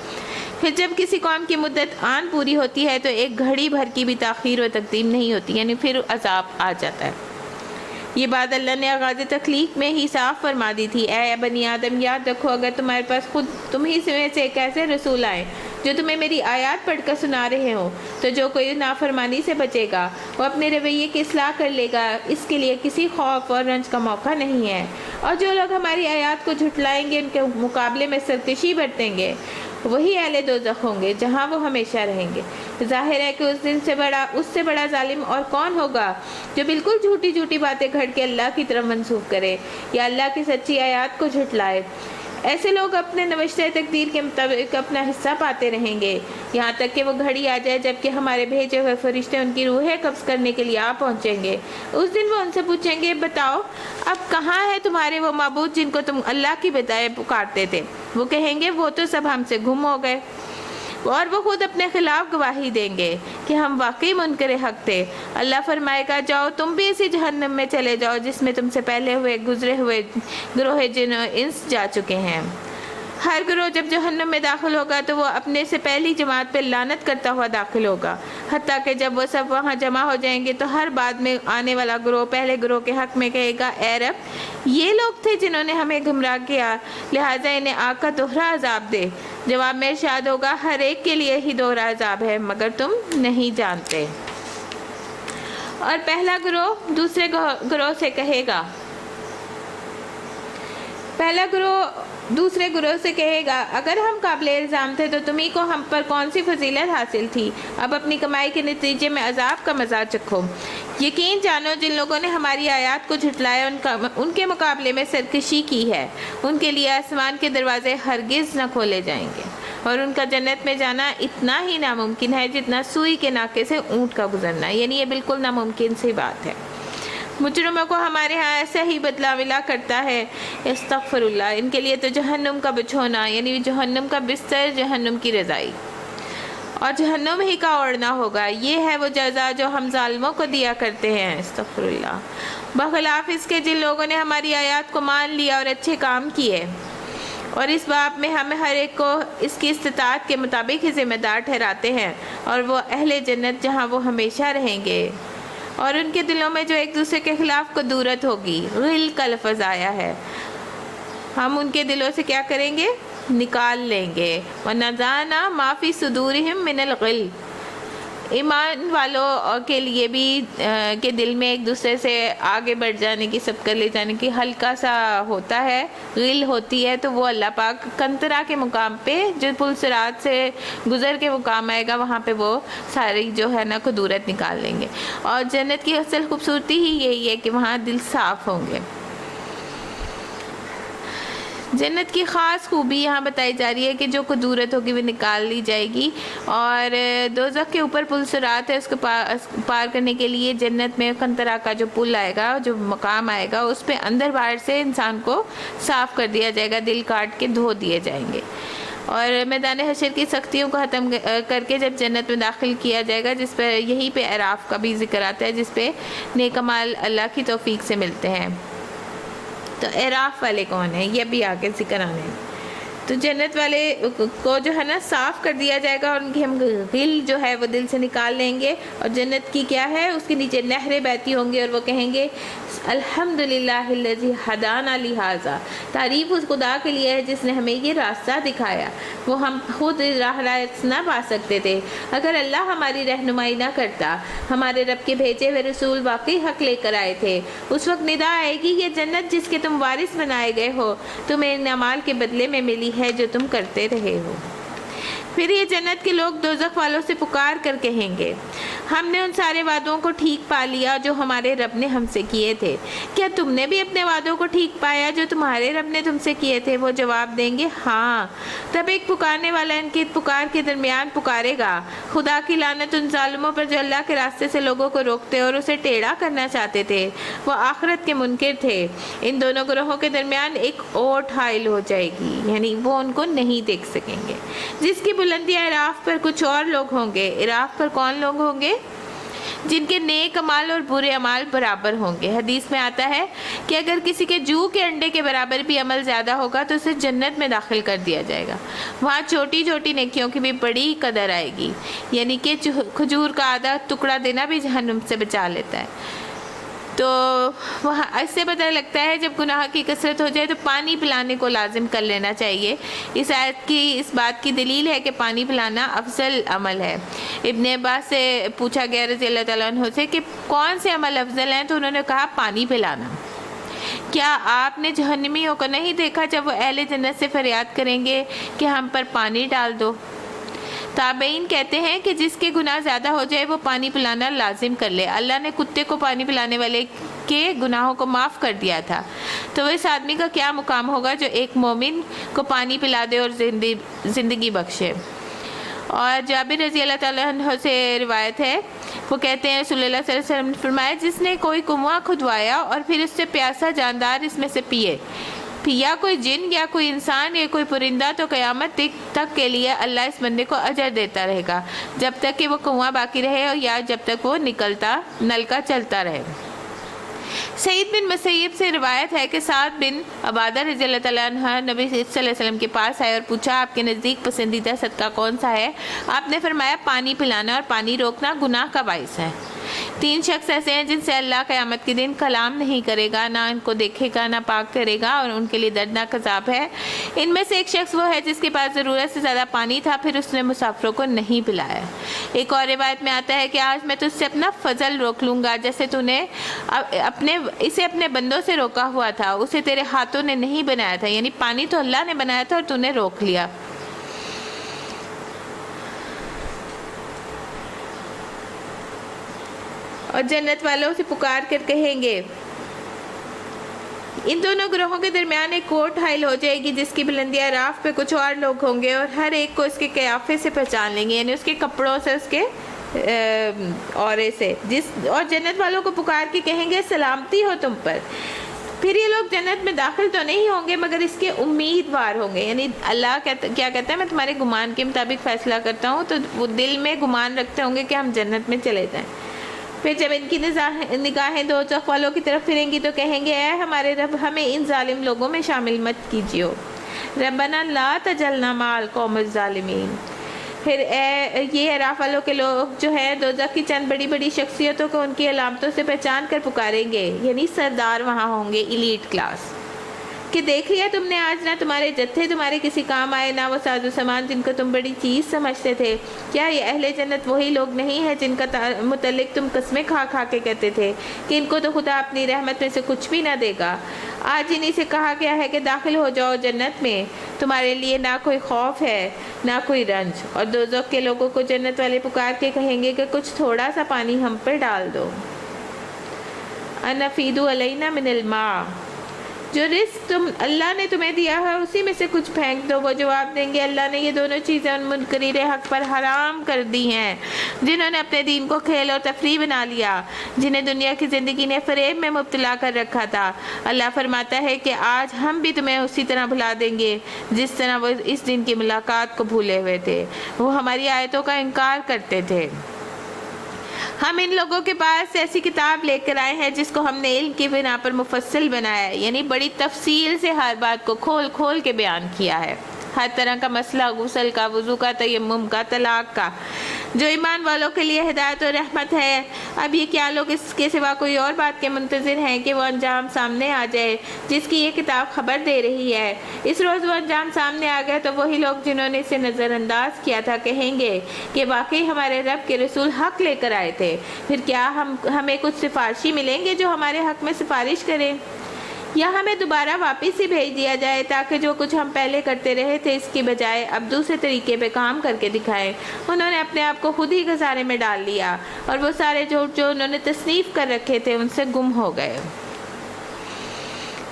پھر جب کسی قوم کی مدت آن پوری ہوتی ہے تو ایک گھڑی بھر کی بھی تاخیر و تقدیم نہیں ہوتی، یعنی پھر عذاب آ جاتا ہے. یہ بات اللہ نے آغاز تخلیق میں ہی صاف فرما دی تھی. اے بنی آدم، یاد رکھو اگر تمہارے پاس خود تم ہی میں سے ایک ایسے رسول آئے جو تمہیں میری آیات پڑھ کر سنا رہے ہوں، تو جو کوئی نافرمانی سے بچے گا وہ اپنے رویے کی اصلاح کر لے گا. اس کے لیے کسی خوف اور رنج کا موقع نہیں ہے. اور جو لوگ ہماری آیات کو جھٹلائیں گے، ان کے مقابلے میں سرکشی برتیں گے، وہی اہل دوزخ ہوں گے جہاں وہ ہمیشہ رہیں گے. ظاہر ہے کہ اس سے بڑا ظالم اور کون ہوگا جو بالکل جھوٹی جھوٹی باتیں گھڑ کے اللہ کی طرف منسوخ کرے یا اللہ کی سچی آیات کو جھٹلائے. ایسے لوگ اپنے نوشتہ تقدیر کے مطابق اپنا حصہ پاتے رہیں گے یہاں تک کہ وہ گھڑی آ جائے جبکہ ہمارے بھیجے ہوئے فرشتے ان کی روحیں قبض کرنے کے لیے آ پہنچیں گے. اس دن وہ ان سے پوچھیں گے، بتاؤ اب کہاں ہے تمہارے وہ معبود جن کو تم اللہ کی بجائے پکارتے تھے؟ وہ کہیں گے وہ تو سب ہم سے گم ہو گئے. اور وہ خود اپنے خلاف گواہی دیں گے کہ ہم واقعی منکر حق تھے. اللہ فرمائے گا، جاؤ تم بھی اسی جہنم میں چلے جاؤ جس میں تم سے پہلے گزرے ہوئے گروہ جن و انس جا چکے ہیں. ہر گروہ جب جہنم میں داخل ہوگا تو وہ اپنے سے پہلی جماعت پہ لعنت کرتا ہوا داخل ہوگا، حتیٰ کہ جب وہ سب وہاں جمع ہو جائیں گے تو ہر بعد میں آنے والا گروہ پہلے گروہ کے حق میں کہے گا، اے رب، یہ لوگ تھے جنہوں نے ہمیں گمراہ کیا، لہٰذا انہیں آگ کا دوہرا عذاب دے. جواب میں ارشاد ہوگا، ہر ایک کے لیے ہی دوہرا عذاب ہے مگر تم نہیں جانتے. اور پہلا گروہ دوسرے گروہ سے کہے گا، پہلا گروہ دوسرے گروہ سے کہے گا، اگر ہم قابل الزام تھے تو تمہیں کو ہم پر کون سی فضیلت حاصل تھی؟ اب اپنی کمائی کے نتیجے میں عذاب کا مزہ چکھو. یقین جانو جن لوگوں نے ہماری آیات کو جھٹلایا ان کے مقابلے میں سرکشی کی ہے، ان کے لیے آسمان کے دروازے ہرگز نہ کھولے جائیں گے، اور ان کا جنت میں جانا اتنا ہی ناممکن ہے جتنا سوئی کے ناکے سے اونٹ کا گزرنا، یعنی یہ بالکل ناممکن سی بات ہے. مجرموں کو ہمارے ہاں ایسا ہی بدلہ ملا کرتا ہے. استغفر اللہ. ان کے لیے تو جہنم کا بچھونا، یعنی جہنم کا بستر، جہنم کی رضائی اور جہنم ہی کا اوڑھنا ہوگا. یہ ہے وہ جزا جو ہم ظالموں کو دیا کرتے ہیں. استغفر اللہ. بخلاف اس کے جن لوگوں نے ہماری آیات کو مان لیا اور اچھے کام کیے، اور اس باب میں ہم ہر ایک کو اس کی استطاعت کے مطابق ہی ذمہ دار ٹھہراتے ہیں، اور وہ اہل جنت جہاں وہ ہمیشہ رہیں گے. اور ان کے دلوں میں جو ایک دوسرے کے خلاف قدورت ہوگی، غل کا لفظ آیا ہے، ہم ان کے دلوں سے کیا کریں گے؟ نکال لیں گے. وَنَزَعْنَا مَا فِي صُدُورِهِم مِّنَ الْغِلِّ. ایمان والوں کے لیے بھی کہ دل میں ایک دوسرے سے آگے بڑھ جانے کی، سب کر لے جانے کی ہلکا سا ہوتا ہے، غل ہوتی ہے، تو وہ اللہ پاک کنترا کے مقام پہ جو پل صراط سے گزر کے مقام آئے گا وہاں پہ وہ ساری جو ہے نا قدورت نکال لیں گے. اور جنت کی اصل خوبصورتی ہی یہی ہے کہ وہاں دل صاف ہوں گے. جنت کی خاص خوبی یہاں بتائی جا رہی ہے کہ جو قدورت ہوگی وہ نکال لی جائے گی، اور دوزخ کے اوپر پل صراط ہے، اس کو پار کرنے کے لیے جنت میں قنطرہ کا جو پل آئے گا، جو مقام آئے گا، اس پہ اندر باہر سے انسان کو صاف کر دیا جائے گا، دل کاٹ کے دھو دیے جائیں گے. اور میدان حشر کی سختیوں کو ختم کر کے جب جنت میں داخل کیا جائے گا، جس پہ یہیں پہ اعراف کا بھی ذکر آتا ہے، جس پہ نیک اعمال اللہ کی توفیق سے ملتے ہیں. تو اعراف والے کون ہیں؟ یہ بھی آگے ذکر آنے ہیں. تو جنت والے کو جو ہے نا صاف کر دیا جائے گا، اور ان کی ہم غل جو ہے وہ دل سے نکال لیں گے، اور جنت کی کیا ہے، اس کے نیچے نہریں بہتی ہوں گی، اور وہ کہیں گے الحمدللہ الذی ہدانا لہذا، تعریف اس خدا کے لیے ہے جس نے ہمیں یہ راستہ دکھایا، وہ ہم خود راہ راست نہ پا سکتے تھے اگر اللہ ہماری رہنمائی نہ کرتا۔ ہمارے رب کے بھیجے ہوئے رسول واقعی حق لے کر آئے تھے۔ اس وقت ندا آئے گی، یہ جنت جس کے تم وارث بنائے گئے ہو تمہیں ان اعمال کے بدلے میں ملی ہے جو تم کرتے رہے ہو۔ پھر یہ جنت کے لوگ دوزخ والوں سے پکار کر کہیں گے، ہم نے ان سارے وعدوں کو ٹھیک پا لیا جو ہمارے رب نے ہم سے کیے تھے، کیا تم نے بھی اپنے وعدوں کو ٹھیک پایا جو تمہارے رب نے تم سے کیے تھے؟ وہ جواب دیں گے ہاں۔ تب ایک پکارنے والا ان کی پکار کے درمیان پکارے گا، خدا کی لعنت ان ظالموں پر جو اللہ کے راستے سے لوگوں کو روکتے اور اسے ٹیڑھا کرنا چاہتے تھے، وہ آخرت کے منکر تھے۔ ان دونوں گروہوں کے درمیان ایک اوٹ حائل ہو جائے گی، یعنی وہ ان کو نہیں دیکھ سکیں گے، جس کی بلندیاں اعراف پر کچھ اور لوگ ہوں گے۔ اعراف پر کون لوگ ہوں گے؟ جن کے نیک اعمال اور برے اعمال برابر ہوں گے۔ حدیث میں آتا ہے کہ اگر کسی کے جو کے انڈے کے برابر بھی عمل زیادہ ہوگا تو اسے جنت میں داخل کر دیا جائے گا۔ وہاں چھوٹی چھوٹی نیکیوں کی بھی بڑی قدر آئے گی، یعنی کہ کھجور کا آدھا ٹکڑا دینا بھی جہنم سے بچا لیتا ہے۔ تو وہاں اس سے پتہ لگتا ہے جب گناہ کی کثرت ہو جائے تو پانی پلانے کو لازم کر لینا چاہیے۔ اس آیت کی اس بات کی دلیل ہے کہ پانی پلانا افضل عمل ہے۔ ابن عباس سے پوچھا گیا رضی اللہ تعالیٰ عنہ سے کہ کون سے عمل افضل ہیں، تو انہوں نے کہا پانی پلانا۔ کیا آپ نے جہنمیوں کو نہیں دیکھا جب وہ اہل جنت سے فریاد کریں گے کہ ہم پر پانی ڈال دو؟ تابعین کہتے ہیں کہ جس کے گناہ زیادہ ہو جائے وہ پانی پلانا لازم کر لے۔ اللہ نے کتے کو پانی پلانے والے کے گناہوں کو معاف کر دیا تھا، تو اس آدمی کا کیا مقام ہوگا جو ایک مومن کو پانی پلا دے اور زندگی بخشے۔ اور جابر رضی اللہ تعالیٰ عنہ سے روایت ہے، وہ کہتے ہیں رسول اللہ صلی اللہ علیہ وسلم نے فرمایا، جس نے کوئی کنواں کھدوایا اور پھر اس سے پیاسا جاندار اس میں سے یا کوئی جن یا کوئی انسان یا کوئی پرندہ، تو قیامت تک کے لیے اللہ اس بندے کو اجر دیتا رہے گا جب تک کہ وہ کنواں باقی رہے یا جب تک وہ نل کا چلتا رہے۔ سعید بن مسیب سے روایت ہے کہ سعد بن عبادہ رضی اللہ تعالیٰ عنہ نبی صلی اللہ علیہ وسلم کے پاس آئے اور پوچھا، آپ کے نزدیک پسندیدہ صدقہ کون سا ہے؟ آپ نے فرمایا پانی پلانا اور پانی روکنا گناہ کا باعث ہے۔ 3 شخص ایسے ہیں جن سے اللہ قیامت کے دن کلام نہیں کرے گا، نہ ان کو دیکھے گا، نہ پاک کرے گا، اور ان کے لیے دردناک عذاب ہے۔ ان میں سے ایک شخص وہ ہے جس کے پاس ضرورت سے زیادہ پانی تھا، پھر اس نے مسافروں کو نہیں پلایا۔ ایک اور روایت میں آتا ہے کہ آج میں تجھ سے اپنا فضل روک لوں گا، جیسے تو نے اسے اپنے بندوں سے روکا ہوا تھا، اسے تیرے ہاتھوں نے نہیں بنایا تھا، یعنی پانی تو اللہ نے بنایا تھا اور تو نے روک لیا۔ اور جنت والوں سے پکار کر کہیں گے، ان دونوں گروہوں کے درمیان ایک کوٹ حائل ہو جائے گی جس کی بلندیاں اعراف پہ کچھ اور لوگ ہوں گے، اور ہر ایک کو اس کے قیافے سے پہچان لیں گے، یعنی اس کے کپڑوں سے، اس کے اورے سے، اور جنت والوں کو پکار کے کہیں گے سلامتی ہو تم پر۔ پھر یہ لوگ جنت میں داخل تو نہیں ہوں گے مگر اس کے امیدوار ہوں گے، یعنی اللہ کیا کہتا ہے، میں تمہارے گمان کے مطابق فیصلہ کرتا ہوں، تو وہ دل میں گمان رکھتے ہوں گے کہ ہم جنت میں چلے جائیں۔ پھر جب ان کی نگاہیں دوزخ والوں کی طرف پھریں گی تو کہیں گے، اے ہمارے رب، ہمیں ان ظالم لوگوں میں شامل مت کیجیے، ربنا لا تجعلنا مع القوم الظالمین۔ پھر یہ اعراف والوں کے لوگ جو ہے دوزخ کی چند بڑی بڑی شخصیتوں کو ان کی علامتوں سے پہچان کر پکاریں گے، یعنی سردار وہاں ہوں گے، ایلیٹ کلاس، کہ دیکھ لیا تم نے آج نہ تمہارے جتھے تمہارے کسی کام آئے، نہ وہ ساز و سامان جن کو تم بڑی چیز سمجھتے تھے۔ کیا یہ اہل جنت وہی لوگ نہیں ہیں جن کا متعلق تم قسمیں کھا کھا کے کہتے تھے کہ ان کو تو خدا اپنی رحمت میں سے کچھ بھی نہ دے گا؟ آج انہی سے کہا گیا ہے کہ داخل ہو جاؤ جنت میں، تمہارے لیے نہ کوئی خوف ہے نہ کوئی رنج۔ اور دوزخ کے لوگوں کو جنت والے پکار کے کہیں گے کہ کچھ تھوڑا سا پانی ہم پر ڈال دو، انفیدوا علینا من الماء، جو رزق اللہ نے تمہیں دیا ہے اسی میں سے کچھ پھینک دو۔ وہ جواب دیں گے، اللہ نے یہ دونوں چیزیں ان منکرین حق پر حرام کر دی ہیں جنہوں نے اپنے دین کو کھیل اور تفریح بنا لیا، جنہیں دنیا کی زندگی نے فریب میں مبتلا کر رکھا تھا۔ اللہ فرماتا ہے کہ آج ہم بھی تمہیں اسی طرح بھلا دیں گے جس طرح وہ اس دن کی ملاقات کو بھولے ہوئے تھے، وہ ہماری آیتوں کا انکار کرتے تھے۔ ہم ان لوگوں کے پاس ایسی کتاب لے کر آئے ہیں جس کو ہم نے علم کی بنا پر مفصل بنایا ہے، یعنی بڑی تفصیل سے ہر بات کو کھول کھول کے بیان کیا ہے۔ ہر طرح کا مسئلہ، غسل کا، وضو کا، تیمم کا، طلاق کا، جو ایمان والوں کے لیے ہدایت اور رحمت ہے۔ اب یہ کیا لوگ اس کے سوا کوئی اور بات کے منتظر ہیں کہ وہ انجام سامنے آ جائے جس کی یہ کتاب خبر دے رہی ہے؟ اس روز وہ انجام سامنے آ گئے تو وہی لوگ جنہوں نے اسے نظر انداز کیا تھا کہیں گے کہ واقعی ہمارے رب کے رسول حق لے کر آئے تھے، پھر کیا ہمیں کچھ سفارشی ملیں گے جو ہمارے حق میں سفارش کریں، یا ہمیں دوبارہ واپس ہی بھیج دیا جائے تاکہ جو کچھ ہم پہلے کرتے رہے تھے اس کی بجائے اب دوسرے طریقے پہ کام کر کے دکھائیں۔ انہوں نے اپنے آپ کو خود ہی خسارے میں ڈال لیا اور وہ سارے جھوٹ جو انہوں نے تصنیف کر رکھے تھے ان سے گم ہو گئے۔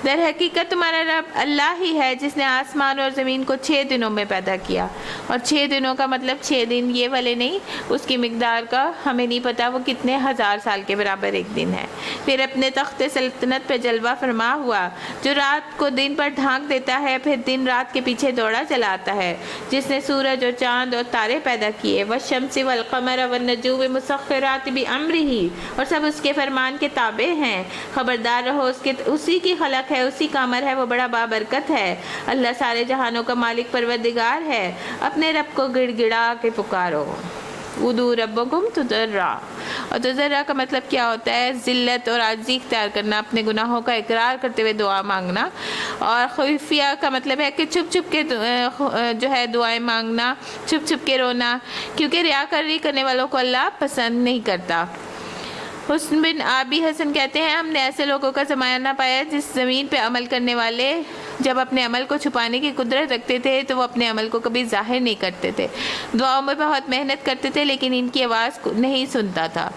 در حقیقت تمہارا رب اللہ ہی ہے جس نے آسمان اور زمین کو 6 دنوں میں پیدا کیا، اور 6 دنوں کا مطلب 6 دن یہ والے نہیں، اس کی مقدار کا ہمیں نہیں پتا وہ کتنے ہزار سال کے برابر ایک دن ہے۔ پھر اپنے تخت سلطنت پہ جلوہ فرما ہوا جو رات کو دن پر ڈھانک دیتا ہے پھر دن رات کے پیچھے دوڑا چلا آتا ہے، جس نے سورج اور چاند اور تارے پیدا کیے، والشمس والقمر والنجوم مسخرات بامرہ، اور سب اس کے فرمان کے تابع ہیں۔ خبردار رہو اسی کی خلق ہے، اسی کا امر ہے، وہ بڑا بابرکت ہے۔ اللہ سارے جہانوں کا مالک پروردگار ہے، اپنے رب کو گڑ گڑا کے پکارو۔ ادعوا ربکم تضرعا، اور تضرع کا مطلب کیا ہوتا ہے؟ ذلت اور عاجزی اختیار کرنا، اپنے گناہوں کا اقرار کرتے ہوئے دعا مانگنا، اور خفیہ کا مطلب ہے کہ چھپ چھپ کے جو ہے دعائیں مانگنا، چھپ چھپ کے رونا، کیونکہ ریاکاری کرنے والوں کو اللہ پسند نہیں کرتا۔ حسن بن عابی حسن کہتے ہیں ہم نے ایسے لوگوں کا زمانہ پایا جس زمین پہ عمل کرنے والے جب اپنے عمل کو چھپانے کی قدرت رکھتے تھے تو وہ اپنے عمل کو کبھی ظاہر نہیں کرتے تھے، دعاؤں میں بہت محنت کرتے تھے لیکن ان کی آواز نہیں سنتا تھا۔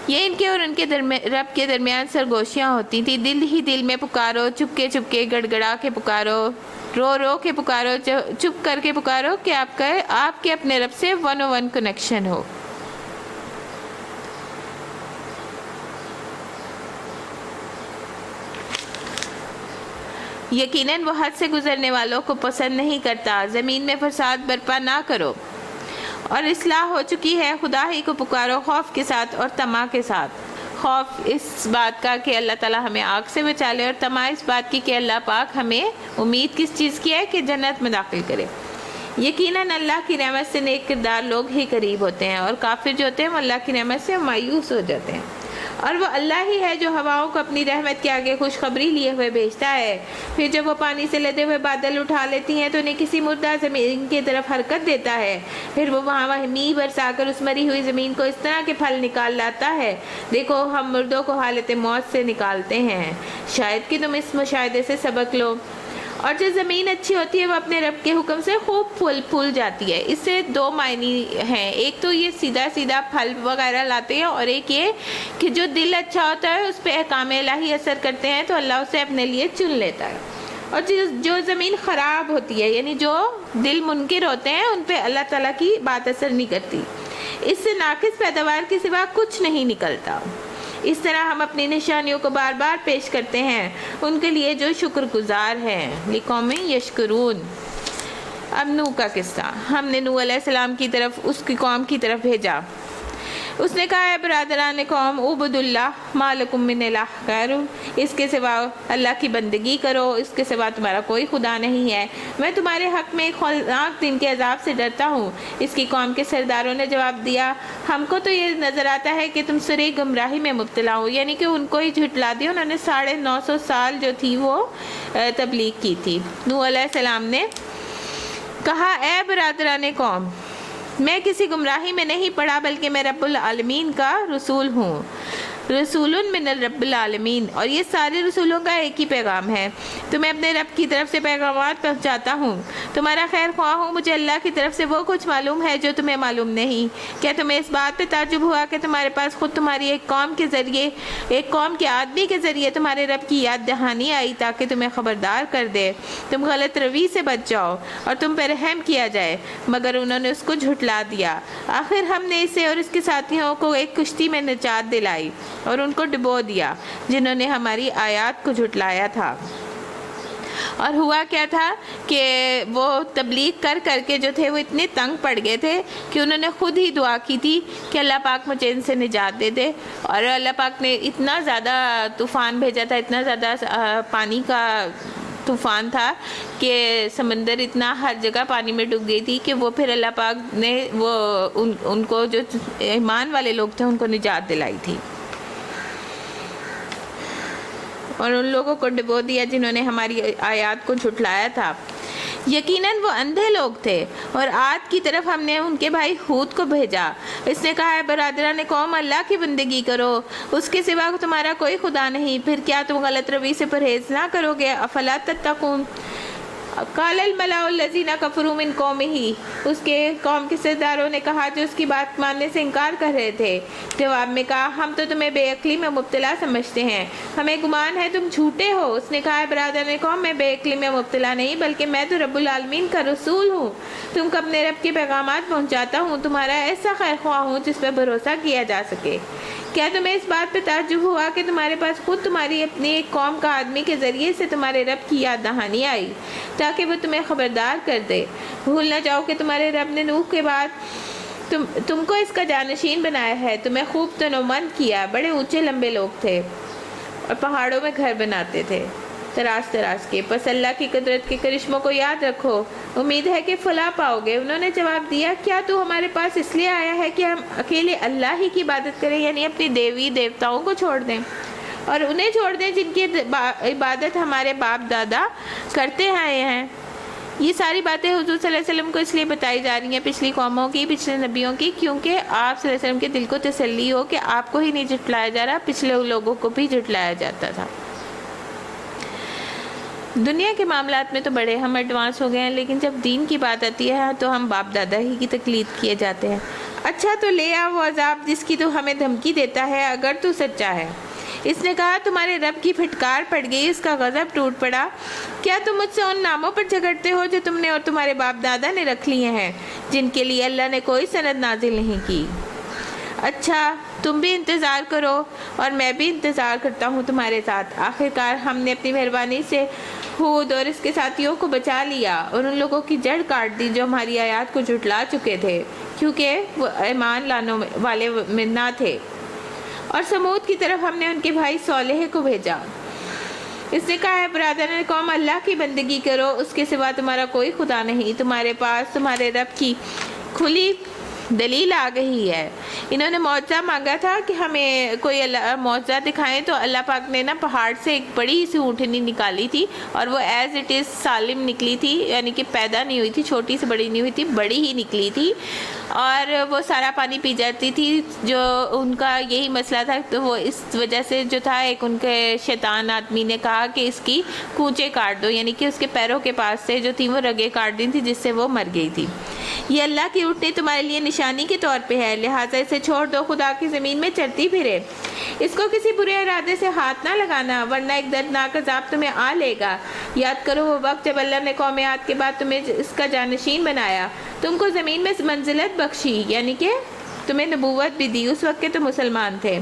یہ ان کے اور ان کے رب کے درمیان سرگوشیاں ہوتی تھیں، دل ہی دل میں پکارو، چپکے چپکے گڑ گڑا کے پکارو، رو رو کے پکارو، چپ کر کے پکارو کہ آپ کے اپنے رب سے 101 کنیکشن ہو۔ یقیناً وہ حد سے گزرنے والوں کو پسند نہیں کرتا۔ زمین میں فساد برپا نہ کرو، اور اصلاح ہو چکی ہے، خدا ہی کو پکارو خوف کے ساتھ اور طمع کے ساتھ۔ خوف اس بات کا کہ اللہ تعالیٰ ہمیں آگ سے بچا لے، اور طمع اس بات کی کہ اللہ پاک ہمیں امید کس چیز کی ہے کہ جنت میں داخل کرے۔ یقیناً اللہ کی رحمت سے نیک کردار لوگ ہی قریب ہوتے ہیں، اور کافر جو ہوتے ہیں وہ اللہ کی رحمت سے مایوس ہو جاتے ہیں۔ اور وہ اللہ ہی ہے جو ہواؤں کو اپنی رحمت کے آگے خوشخبری لیے ہوئے بھیجتا ہے، پھر جب وہ پانی سے لدے ہوئے بادل اٹھا لیتی ہیں تو انہیں کسی مردہ زمین کی طرف حرکت دیتا ہے، پھر وہ وہاں میਂہ برسا کر اس مری ہوئی زمین کو اس طرح کے پھل نکال لاتا ہے۔ دیکھو ہم مردوں کو حالت موت سے نکالتے ہیں، شاید کہ تم اس مشاہدے سے سبق لو۔ اور جو زمین اچھی ہوتی ہے وہ اپنے رب کے حکم سے خوب پھول جاتی ہے۔ اس سے 2 معنی ہیں، ایک تو یہ سیدھا سیدھا پھل وغیرہ لاتے ہیں، اور ایک یہ کہ جو دل اچھا ہوتا ہے اس پہ احکام الہی اثر کرتے ہیں تو اللہ اسے اپنے لیے چن لیتا ہے، اور جو زمین خراب ہوتی ہے یعنی جو دل منکر ہوتے ہیں ان پہ اللہ تعالیٰ کی بات اثر نہیں کرتی، اس سے ناقص پیداوار کے سوا کچھ نہیں نکلتا۔ اس طرح ہم اپنی نشانیوں کو بار بار پیش کرتے ہیں ان کے لیے جو شکر گزار ہیں۔ لقوم یشکرون۔ اب نوح کا قصہ۔ ہم نے نوح علیہ السلام کی طرف اس کی قوم کی طرف بھیجا۔ اس نے کہا اے برادران قوم اعبدوا اللہ ما لکم من الہ غیرہ، اس کے سوا اللہ کی بندگی کرو، اس کے سوا تمہارا کوئی خدا نہیں ہے، میں تمہارے حق میں ایک ہولناک دن کے عذاب سے ڈرتا ہوں۔ اس کی قوم کے سرداروں نے جواب دیا ہم کو تو یہ نظر آتا ہے کہ تم سری گمراہی میں مبتلا ہو، یعنی کہ ان کو ہی جھٹلا دیا، انہوں نے 950 سال جو تھی وہ تبلیغ کی تھی۔ نوح علیہ السلام نے کہا اے برادران قوم میں کسی گمراہی میں نہیں پڑا بلکہ میں رب العالمین کا رسول ہوں، رسول من الرب العالمین، اور یہ سارے رسولوں کا ایک ہی پیغام ہے، تو میں اپنے رب کی طرف سے پیغامات پہنچاتا ہوں، تمہارا خیر خواہ ہوں، مجھے اللہ کی طرف سے وہ کچھ معلوم ہے جو تمہیں معلوم نہیں۔ کیا تمہیں اس بات پہ تعجب ہوا کہ تمہارے پاس خود تمہاری ایک قوم کے آدمی کے ذریعے تمہارے رب کی یاد دہانی آئی تاکہ تمہیں خبردار کر دے، تم غلط روی سے بچ جاؤ اور تم پر رحم کیا جائے، مگر انہوں نے اس کو جھٹلا دیا۔ آخر ہم نے اسے اور اس کے ساتھیوں کو ایک کشتی میں نجات دلائی اور ان کو ڈبو دیا جنہوں نے ہماری آیات کو جھٹلایا تھا۔ اور ہوا کیا تھا کہ وہ تبلیغ کر کے جو تھے وہ اتنے تنگ پڑ گئے تھے کہ انہوں نے خود ہی دعا کی تھی کہ اللہ پاک مجھے ان سے نجات دے دے، اور اللہ پاک نے اتنا زیادہ طوفان بھیجا تھا، اتنا زیادہ پانی کا طوفان تھا کہ سمندر اتنا ہر جگہ پانی میں ڈوب گئی تھی کہ وہ پھر اللہ پاک نے ان کو جو ایمان والے لوگ تھے ان کو نجات دلائی تھی اور ان لوگوں کو ڈبو دیا جنہوں نے ہماری آیات کو جھٹلایا تھا۔ یقیناً وہ اندھے لوگ تھے، اور عاد کی طرف ہم نے ان کے بھائی ہود کو بھیجا۔ اس نے کہا، اے برادران قوم، اللہ کی بندگی کرو، اس کے سوا تمہارا کوئی خدا نہیں، پھر کیا تم غلط روی سے پرہیز نہ کرو گے؟ افلا تتقون۔ قال الملأ الذین کفروا من قومہ، اس کے قوم کے سرداروں نے کہا جو اس کی بات ماننے سے انکار کر رہے تھے، جواب میں کہا، ہم تو تمہیں بے عقلی میں مبتلا سمجھتے ہیں، ہمیں گمان ہے تم جھوٹے ہو۔ اس نے کہا، برادران قوم، میں بے عقلی میں مبتلا نہیں، بلکہ میں تو رب العالمین کا رسول ہوں، تم کو اپنے رب کے پیغامات پہنچاتا ہوں، تمہارا ایسا خیر خواہ ہوں جس پہ بھروسہ کیا جا سکے۔ کیا تمہیں اس بات پہ تعجب ہوا کہ تمہارے پاس خود تمہاری اپنی ایک قوم کا آدمی کے ذریعے سے تمہارے رب کی یاد دہانی آئی تاکہ وہ تمہیں خبردار کر دے؟ بھول نہ جاؤ کہ تمہارے رب نے نوح کے بعد تم کو اس کا جانشین بنایا ہے، تمہیں خوب تنومند کیا، بڑے اونچے لمبے لوگ تھے اور پہاڑوں میں گھر بناتے تھے تراش کے۔ پس اللہ کی قدرت کے کرشموں کو یاد رکھو، امید ہے کہ فلاح پاؤ گے۔ انہوں نے جواب دیا، کیا تو ہمارے پاس اس لیے آیا ہے کہ ہم اکیلے اللہ ہی کی عبادت کریں، یعنی اپنی دیوی دیوتاؤں کو چھوڑ دیں اور انہیں چھوڑ دیں جن کی عبادت ہمارے باپ دادا کرتے آئے ہیں؟ یہ ساری باتیں حضور صلی اللہ علیہ وسلم کو اس لیے بتائی جا رہی ہیں پچھلی قوموں کی، پچھلے نبیوں کی، کیونکہ آپ صلی اللہ علیہ وسلم کے دل کو تسلی ہو کہ آپ کو ہی نہیں جھٹلایا جا رہا، پچھلے لوگوں کو بھی جھٹلایا جاتا تھا۔ دنیا کے معاملات میں تو بڑے ہم ایڈوانس ہو گئے ہیں، لیکن جب دین کی بات آتی ہے تو ہم باپ دادا ہی کی تقلید کیے جاتے ہیں۔ اچھا تو لے آ وہ عذاب جس کی تو ہمیں دھمکی دیتا ہے، اگر تو سچا ہے۔ اس نے کہا، تمہارے رب کی پھٹکار پڑ گئی، اس کا غضب ٹوٹ پڑا۔ کیا تم مجھ سے ان ناموں پر جھگڑتے ہو جو تم نے اور تمہارے باپ دادا نے رکھ لیے ہیں، جن کے لیے اللہ نے کوئی سند نازل نہیں کی؟ اچھا تم بھی انتظار کرو اور میں بھی انتظار کرتا ہوں تمہارے ساتھ۔ آخرکار ہم نے اپنی مہربانی سے ہود اور اس کے ساتھیوں کو بچا لیا اور ان لوگوں کی جڑ کاٹ دی جو ہماری آیات کو جھٹلا چکے تھے، کیونکہ وہ ایمان لانے والے نہ تھے۔ اور سمود کی طرف ہم نے ان کے بھائی صالح کو بھیجا۔ اس نے کہا، ہے برادران قوم، اللہ کی بندگی کرو، اس کے سوا تمہارا کوئی خدا نہیں، تمہارے پاس تمہارے رب کی کھلی دلیل آ گئی ہے۔ انہوں نے معجزہ مانگا تھا کہ ہمیں کوئی معجزہ دکھائیں، تو اللہ پاک نے پہاڑ سے ایک بڑی سی اونٹنی نکالی تھی اور وہ ایز اٹ از سالم نکلی تھی، یعنی کہ پیدا نہیں ہوئی تھی، چھوٹی سے بڑی نہیں ہوئی تھی، بڑی ہی نکلی تھی اور وہ سارا پانی پی جاتی تھی۔ جو ان کا یہی مسئلہ تھا، تو وہ اس وجہ سے جو تھا، ایک ان کے شیطان آدمی نے کہا کہ اس کی کونچے کاٹ دو، یعنی کہ اس کے پیروں کے پاس سے جو تھی وہ رگیں کاٹ دی تھی، جس سے وہ مر گئی تھی۔ یہ اللہ کی اونٹنی تمہارے لیے نشانی کے طور پہ ہے، لہٰذا اسے چھوڑ دو، خدا کی زمین میں چرتی پھرے، اس کو کسی برے ارادے سے ہاتھ نہ لگانا، ورنہ ایک دردناک عذاب تمہیں آ لے گا۔ یاد کرو وہ وقت جب اللہ نے قوم عاد کے بعد تمہیں اس کا جانشین بنایا، تم کو زمین میں منزلت بخشی، یعنی کہ تمہیں نبوت بھی دی، اس وقت کے تم مسلمان تھے،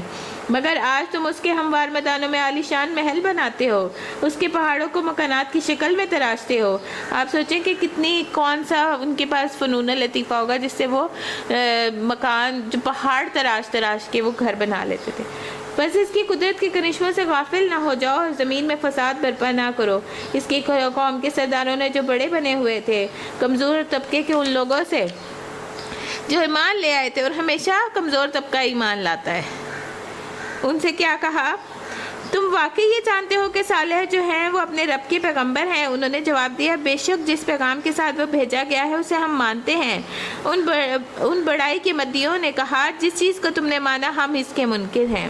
مگر آج تم اس کے ہموار میدانوں میں عالی شان محل بناتے ہو، اس کے پہاڑوں کو مکانات کی شکل میں تراشتے ہو۔ آپ سوچیں کہ کون سا ان کے پاس فنون لطیفہ ہوگا جس سے وہ مکان جو پہاڑ تراش کے وہ گھر بنا لیتے تھے۔ بس اس کی قدرت کے کرشموں سے غافل نہ ہو جاؤ اور زمین میں فساد برپا نہ کرو۔ اس کی قوم کے سرداروں نے جو بڑے بنے ہوئے تھے کمزور طبقے کے ان لوگوں سے جو ایمان لے آئے تھے، اور ہمیشہ کمزور طبقہ ایمان لاتا ہے، ان سے کیا کہا، تم واقعی یہ جانتے ہو کہ صالح جو ہیں وہ اپنے رب کے پیغمبر ہیں؟ انہوں نے جواب دیا، بے شک جس پیغام کے ساتھ وہ بھیجا گیا ہے اسے ہم مانتے ہیں۔ ان بڑائی کے مدیوں نے کہا، جس چیز کو تم نے مانا ہم اس کے منکر ہیں۔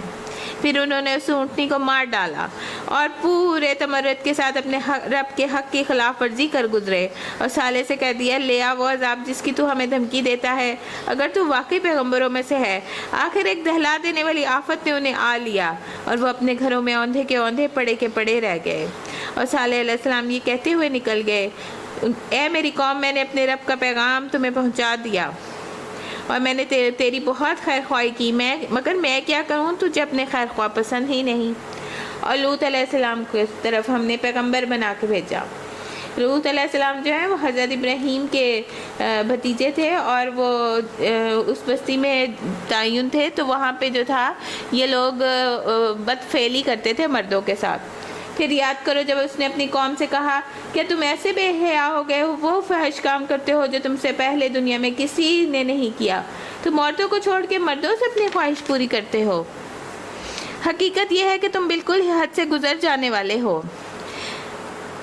پھر انہوں نے اس اونٹنی کو مار ڈالا اور پورے تمرد کے ساتھ اپنے رب کے حق کی خلاف ورزی کر گزرے، اور صالح سے کہہ دیا، لے آ وہ عذاب جس کی تو ہمیں دھمکی دیتا ہے، اگر تو واقعی پیغمبروں میں سے ہے۔ آخر ایک دہلا دینے والی آفت نے انہیں آ لیا اور وہ اپنے گھروں میں اوندھے کے اوندھے پڑے کے پڑے رہ گئے۔ اور صالح علیہ السلام یہ کہتے ہوئے نکل گئے، اے میری قوم، میں نے اپنے رب کا پیغام تمہیں پہنچا دیا اور میں نے تیری بہت خیر خواہی کی، مگر میں کیا کروں، تجھے اپنے خیر خواہ پسند ہی نہیں۔ اور لوط علیہ السلام کی طرف ہم نے پیغمبر بنا کے بھیجا۔ لوط علیہ السلام جو ہیں وہ حضرت ابراہیم کے بھتیجے تھے، اور وہ اس بستی میں تعین تھے، تو وہاں پہ جو تھا یہ لوگ بد فعلی کرتے تھے مردوں کے ساتھ، پھر یاد کرو جب اس نے اپنی قوم سے کہا کہ تم ایسے بے حیا ہو گئے ہو، وہ فحش کام کرتے ہو جو تم سے پہلے دنیا میں کسی نے نہیں کیا، تم عورتوں کو چھوڑ کے مردوں سے اپنی خواہش پوری کرتے ہو، حقیقت یہ ہے کہ تم بالکل ہی حد سے گزر جانے والے ہو۔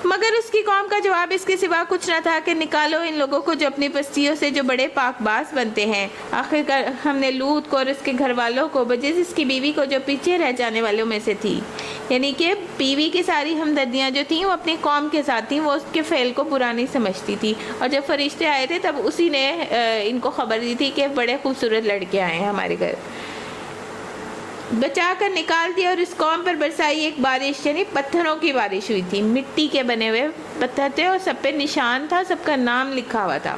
مگر اس کی قوم کا جواب اس کے سوا کچھ نہ تھا کہ نکالو ان لوگوں کو جو اپنی پستیوں سے جو بڑے پاک باز بنتے ہیں۔ آخرکار ہم نے لوط کو اور اس کے گھر والوں کو بجز اس کی بیوی کو جو پیچھے رہ جانے والوں میں سے تھی، یعنی کہ بیوی کی ساری ہمدردیاں جو تھیں وہ اپنی قوم کے ساتھ تھیں، وہ اس کے فعل کو برا نہیں سمجھتی تھی، اور جب فرشتے آئے تھے تب اسی نے ان کو خبر دی تھی کہ بڑے خوبصورت لڑکے آئے ہیں ہمارے گھر، بچا کر نکال دیا، اور اس قوم پر برسائی ایک بارش، یعنی پتھروں کی بارش ہوئی تھی، مٹی کے بنے ہوئے پتھر تھے اور سب پہ نشان تھا، سب کا نام لکھا ہوا تھا۔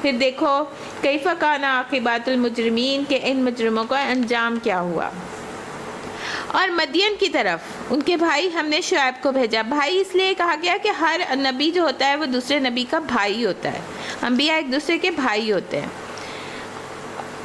پھر دیکھو کیف کان عاقبۃ المجرمین، کہ ان مجرموں کا انجام کیا ہوا۔ اور مدین کی طرف ان کے بھائی ہم نے شعیب کو بھیجا۔ بھائی اس لیے کہا گیا کہ ہر نبی جو ہوتا ہے وہ دوسرے نبی کا بھائی ہوتا ہے، انبیاء ایک دوسرے کے بھائی ہوتے ہیں۔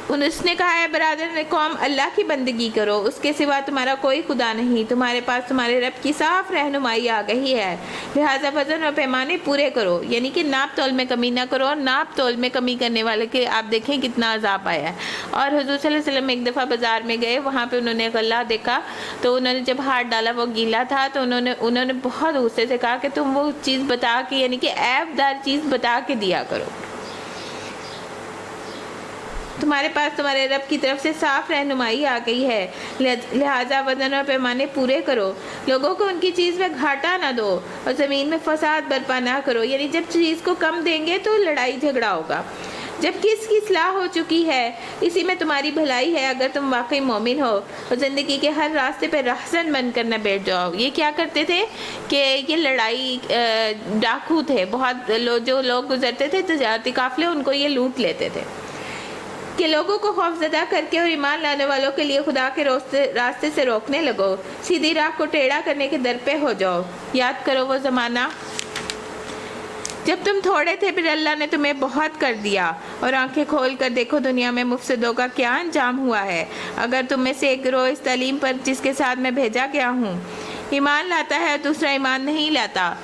اس نے کہا ہے برادر قوم، اللہ کی بندگی کرو، اس کے سوا تمہارا کوئی خدا نہیں، تمہارے پاس تمہارے رب کی صاف رہنمائی آ گئی ہے، لہٰذا وزن اور پیمانے پورے کرو، یعنی کہ ناپ تول میں کمی نہ کرو، اور ناپ تول میں کمی کرنے والے کے آپ دیکھیں کتنا عذاب آیا ہے۔ اور حضور صلی اللہ علیہ وسلم ایک دفعہ بازار میں گئے، وہاں پہ انہوں نے غلہ دیکھا، تو انہوں نے جب ہاتھ ڈالا وہ گیلا تھا، تو انہوں نے بہت غصے سے کہا کہ تم وہ چیز بتا کے، یعنی کہ عیب دار چیز بتا کے دیا کرو، تمہارے پاس تمہارے رب کی طرف سے صاف رہنمائی آ گئی ہے، لہٰذا وزن اور پیمانے پورے کرو، لوگوں کو ان کی چیز میں گھاٹا نہ دو، اور زمین میں فساد برپا نہ کرو، یعنی جب چیز کو کم دیں گے تو لڑائی جھگڑا ہوگا، جبکہ اس کی اصلاح ہو چکی ہے، اسی میں تمہاری بھلائی ہے اگر تم واقعی مومن ہو، اور زندگی کے ہر راستے پہ رہزن بن کر نہ بیٹھ جاؤ۔ یہ کیا کرتے تھے کہ یہ لڑائی ڈاکو تھے، بہت جو لوگ گزرتے تھے تجارتی قافلے، ان کو یہ لوٹ لیتے تھے، کہ لوگوں کو خوف زدہ کر کے اور ایمان لانے والوں کے لیے خدا کے راستے سے روکنے لگو، سیدھی راہ کو ٹیڑھا کرنے کے در پہ ہو جاؤ۔ یاد کرو وہ زمانہ جب تم تھوڑے تھے، پھر اللہ نے تمہیں بہت کر دیا، اور آنکھیں کھول کر دیکھو دنیا میں مفسدوں کا کیا انجام ہوا ہے۔ اگر تم میں سے ایک گروہ اس تعلیم پر جس کے ساتھ میں بھیجا گیا ہوں ایمان لاتا ہے اور دوسرا ایمان نہیں لاتا،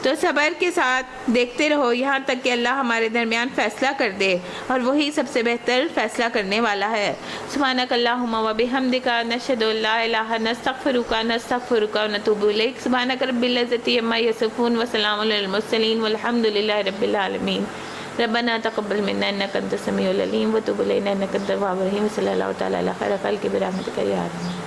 تو صبر کے ساتھ دیکھتے رہو یہاں تک کہ اللہ ہمارے درمیان فیصلہ کر دے، اور وہی سب سے بہتر فیصلہ کرنے والا ہے۔ سبحانک اللہم و بحمدک، نشہد ان لا الہ، نستغفرک و نتوب الیک، سبحانک رب العزۃ عما یصفون وسلام علی المرسلین والحمد للہ رب العالمین۔ ربنا تقبل منا انک انت السمیع العلیم وتب علینا انک انت التواب الرحیم، صلی اللہ تعالی علی خیر خلق برحمتک یا ارحم۔